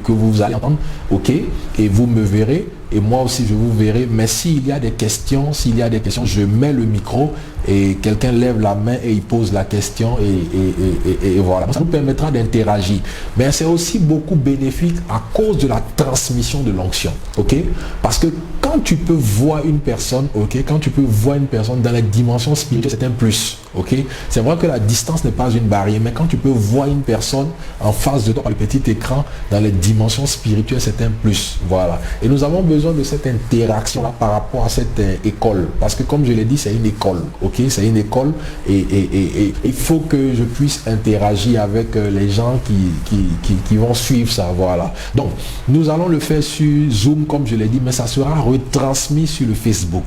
vous allez entendre. Ok. Et vous me verrez. Et moi aussi je vous verrai, mais s'il y a des questions, je mets le micro et quelqu'un lève la main et il pose la question et voilà. Ça nous permettra d'interagir. Mais c'est aussi beaucoup bénéfique à cause de la transmission de l'onction. Ok? Parce que quand tu peux voir une personne, ok, quand tu peux voir une personne dans la dimension spirituelle, c'est un plus. Ok? C'est vrai que la distance n'est pas une barrière, mais quand tu peux voir une personne en face de toi par le petit écran dans les dimensions spirituelles, c'est un plus. Voilà. Et nous avons besoin de cette interaction là par rapport à cette école, parce que comme je l'ai dit, c'est une école, ok, c'est une école et il faut que je puisse interagir avec les gens qui vont suivre ça. Voilà. Donc nous allons le faire sur Zoom comme je l'ai dit, mais ça sera retransmis sur le Facebook,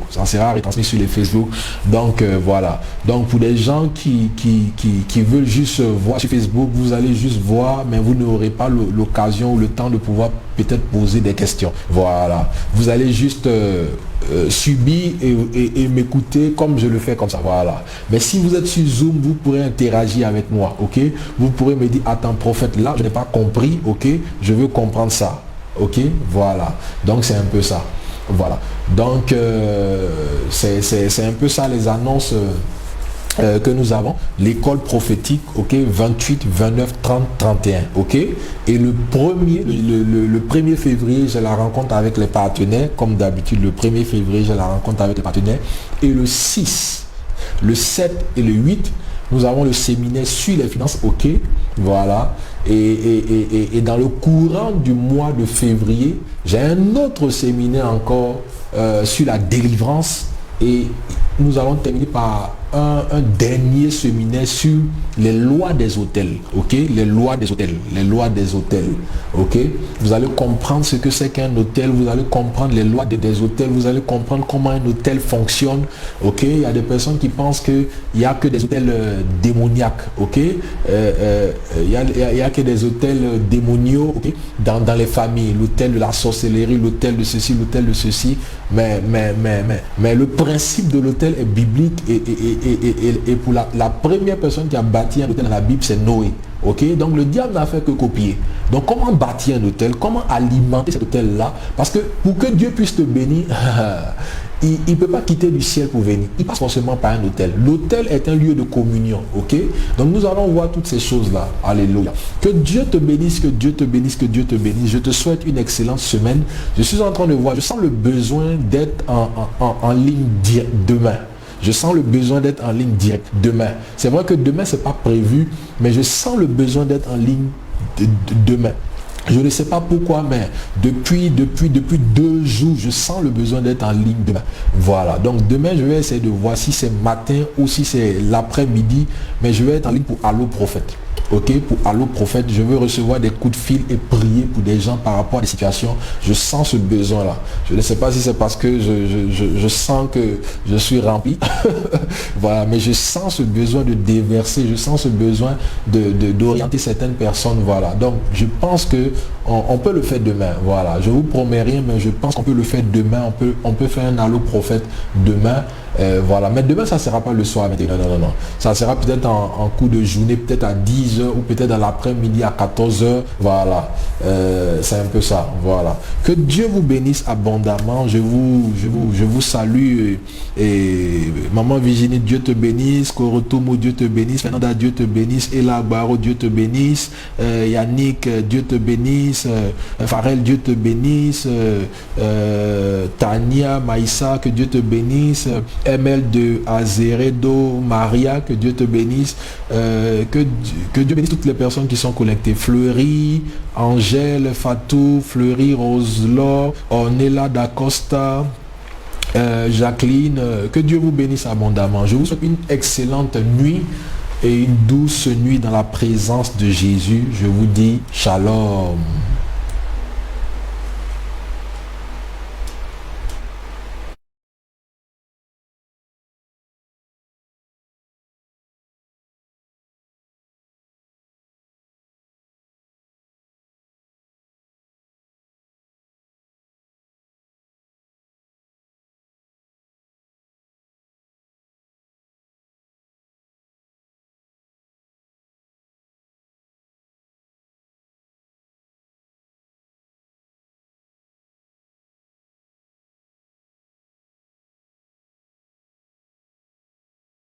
donc voilà. Donc pour des gens qui veulent juste voir sur Facebook, vous allez juste voir, mais vous n'aurez pas l'occasion ou le temps de pouvoir peut-être poser des questions. Voilà. Vous allez juste subir et m'écouter comme je le fais comme ça. Voilà. Mais si vous êtes sur Zoom, vous pourrez interagir avec moi. Ok. Vous pourrez me dire, attends, prophète, là, je n'ai pas compris. Ok. Je veux comprendre ça. Ok. Voilà. Donc, c'est un peu ça. Voilà. Donc, c'est un peu ça les annonces que nous avons. L'école prophétique, ok, 28, 29, 30, 31, ok. Et le 1er février, j'ai la rencontre avec les partenaires. Comme d'habitude, le 1er février, j'ai la rencontre avec les partenaires. Et le 6, le 7 et le 8, nous avons le séminaire sur les finances, ok. Voilà. Et dans le courant du mois de février, j'ai un autre séminaire encore sur la délivrance. Et nous allons terminer par un dernier séminaire sur les lois des hôtels, ok, les lois des hôtels, ok. Vous allez comprendre ce que c'est qu'un hôtel, vous allez comprendre les lois des hôtels, vous allez comprendre comment un hôtel fonctionne, ok. Il y a des personnes qui pensent qu'il n'y a que des hôtels démoniaques, ok. Il y a que des hôtels démoniaux, okay, dans les familles, l'hôtel de la sorcellerie, l'hôtel de ceci, l'hôtel de ceci, mais le principe de l'hôtel est biblique et pour la première personne qui a bâti un hôtel dans la Bible, c'est Noé. Ok, donc le diable n'a fait que copier. Donc comment bâtir un hôtel, comment alimenter cet hôtel-là? Parce que pour que Dieu puisse te bénir, il ne peut pas quitter du ciel pour venir. Il passe forcément par un hôtel. L'hôtel est un lieu de communion. Ok, donc nous allons voir toutes ces choses-là. Alléluia. Que Dieu te bénisse, que Dieu te bénisse, que Dieu te bénisse. Je te souhaite une excellente semaine. Je suis en train de voir, je sens le besoin d'être en ligne demain. Je sens le besoin d'être en ligne direct demain. C'est vrai que demain, ce n'est pas prévu, mais je sens le besoin d'être en ligne demain. Je ne sais pas pourquoi, mais depuis 2 jours, je sens le besoin d'être en ligne demain. Voilà. Donc demain, je vais essayer de voir si c'est matin ou si c'est l'après-midi, mais je vais être en ligne pour Allo Prophète. Ok, pour Allo Prophète, je veux recevoir des coups de fil et prier pour des gens par rapport à des situations. Je sens ce besoin-là. Je ne sais pas si c'est parce que je sens que je suis rempli. Voilà, mais je sens ce besoin de déverser, je sens ce besoin d'orienter certaines personnes. Voilà, donc je pense que on peut le faire demain. Voilà, je vous promets rien, mais je pense qu'on peut le faire demain. On peut faire un Allo Prophète demain. Voilà, mais demain ça ne sera pas le soir. Non. Ça sera peut-être en cours de journée, peut-être à 10h ou peut-être dans l'après-midi à 14h. Voilà, c'est un peu ça. Voilà. Que Dieu vous bénisse abondamment. Je vous salue. Et Maman Virginie, Dieu te bénisse. Korotomo, Dieu te bénisse. Fernanda, Dieu te bénisse. Ella Baro, Dieu te bénisse. Yannick, Dieu te bénisse. Farel, Dieu te bénisse. Tania, Maïssa, que Dieu te bénisse. ML de Azeredo, Maria, que Dieu te bénisse. Que Dieu bénisse toutes les personnes qui sont connectées. Fleury, Angèle, Fatou, Fleury, Roselor, Ornella d'Acosta, Jacqueline, que Dieu vous bénisse abondamment. Je vous souhaite une excellente nuit et une douce nuit dans la présence de Jésus. Je vous dis shalom.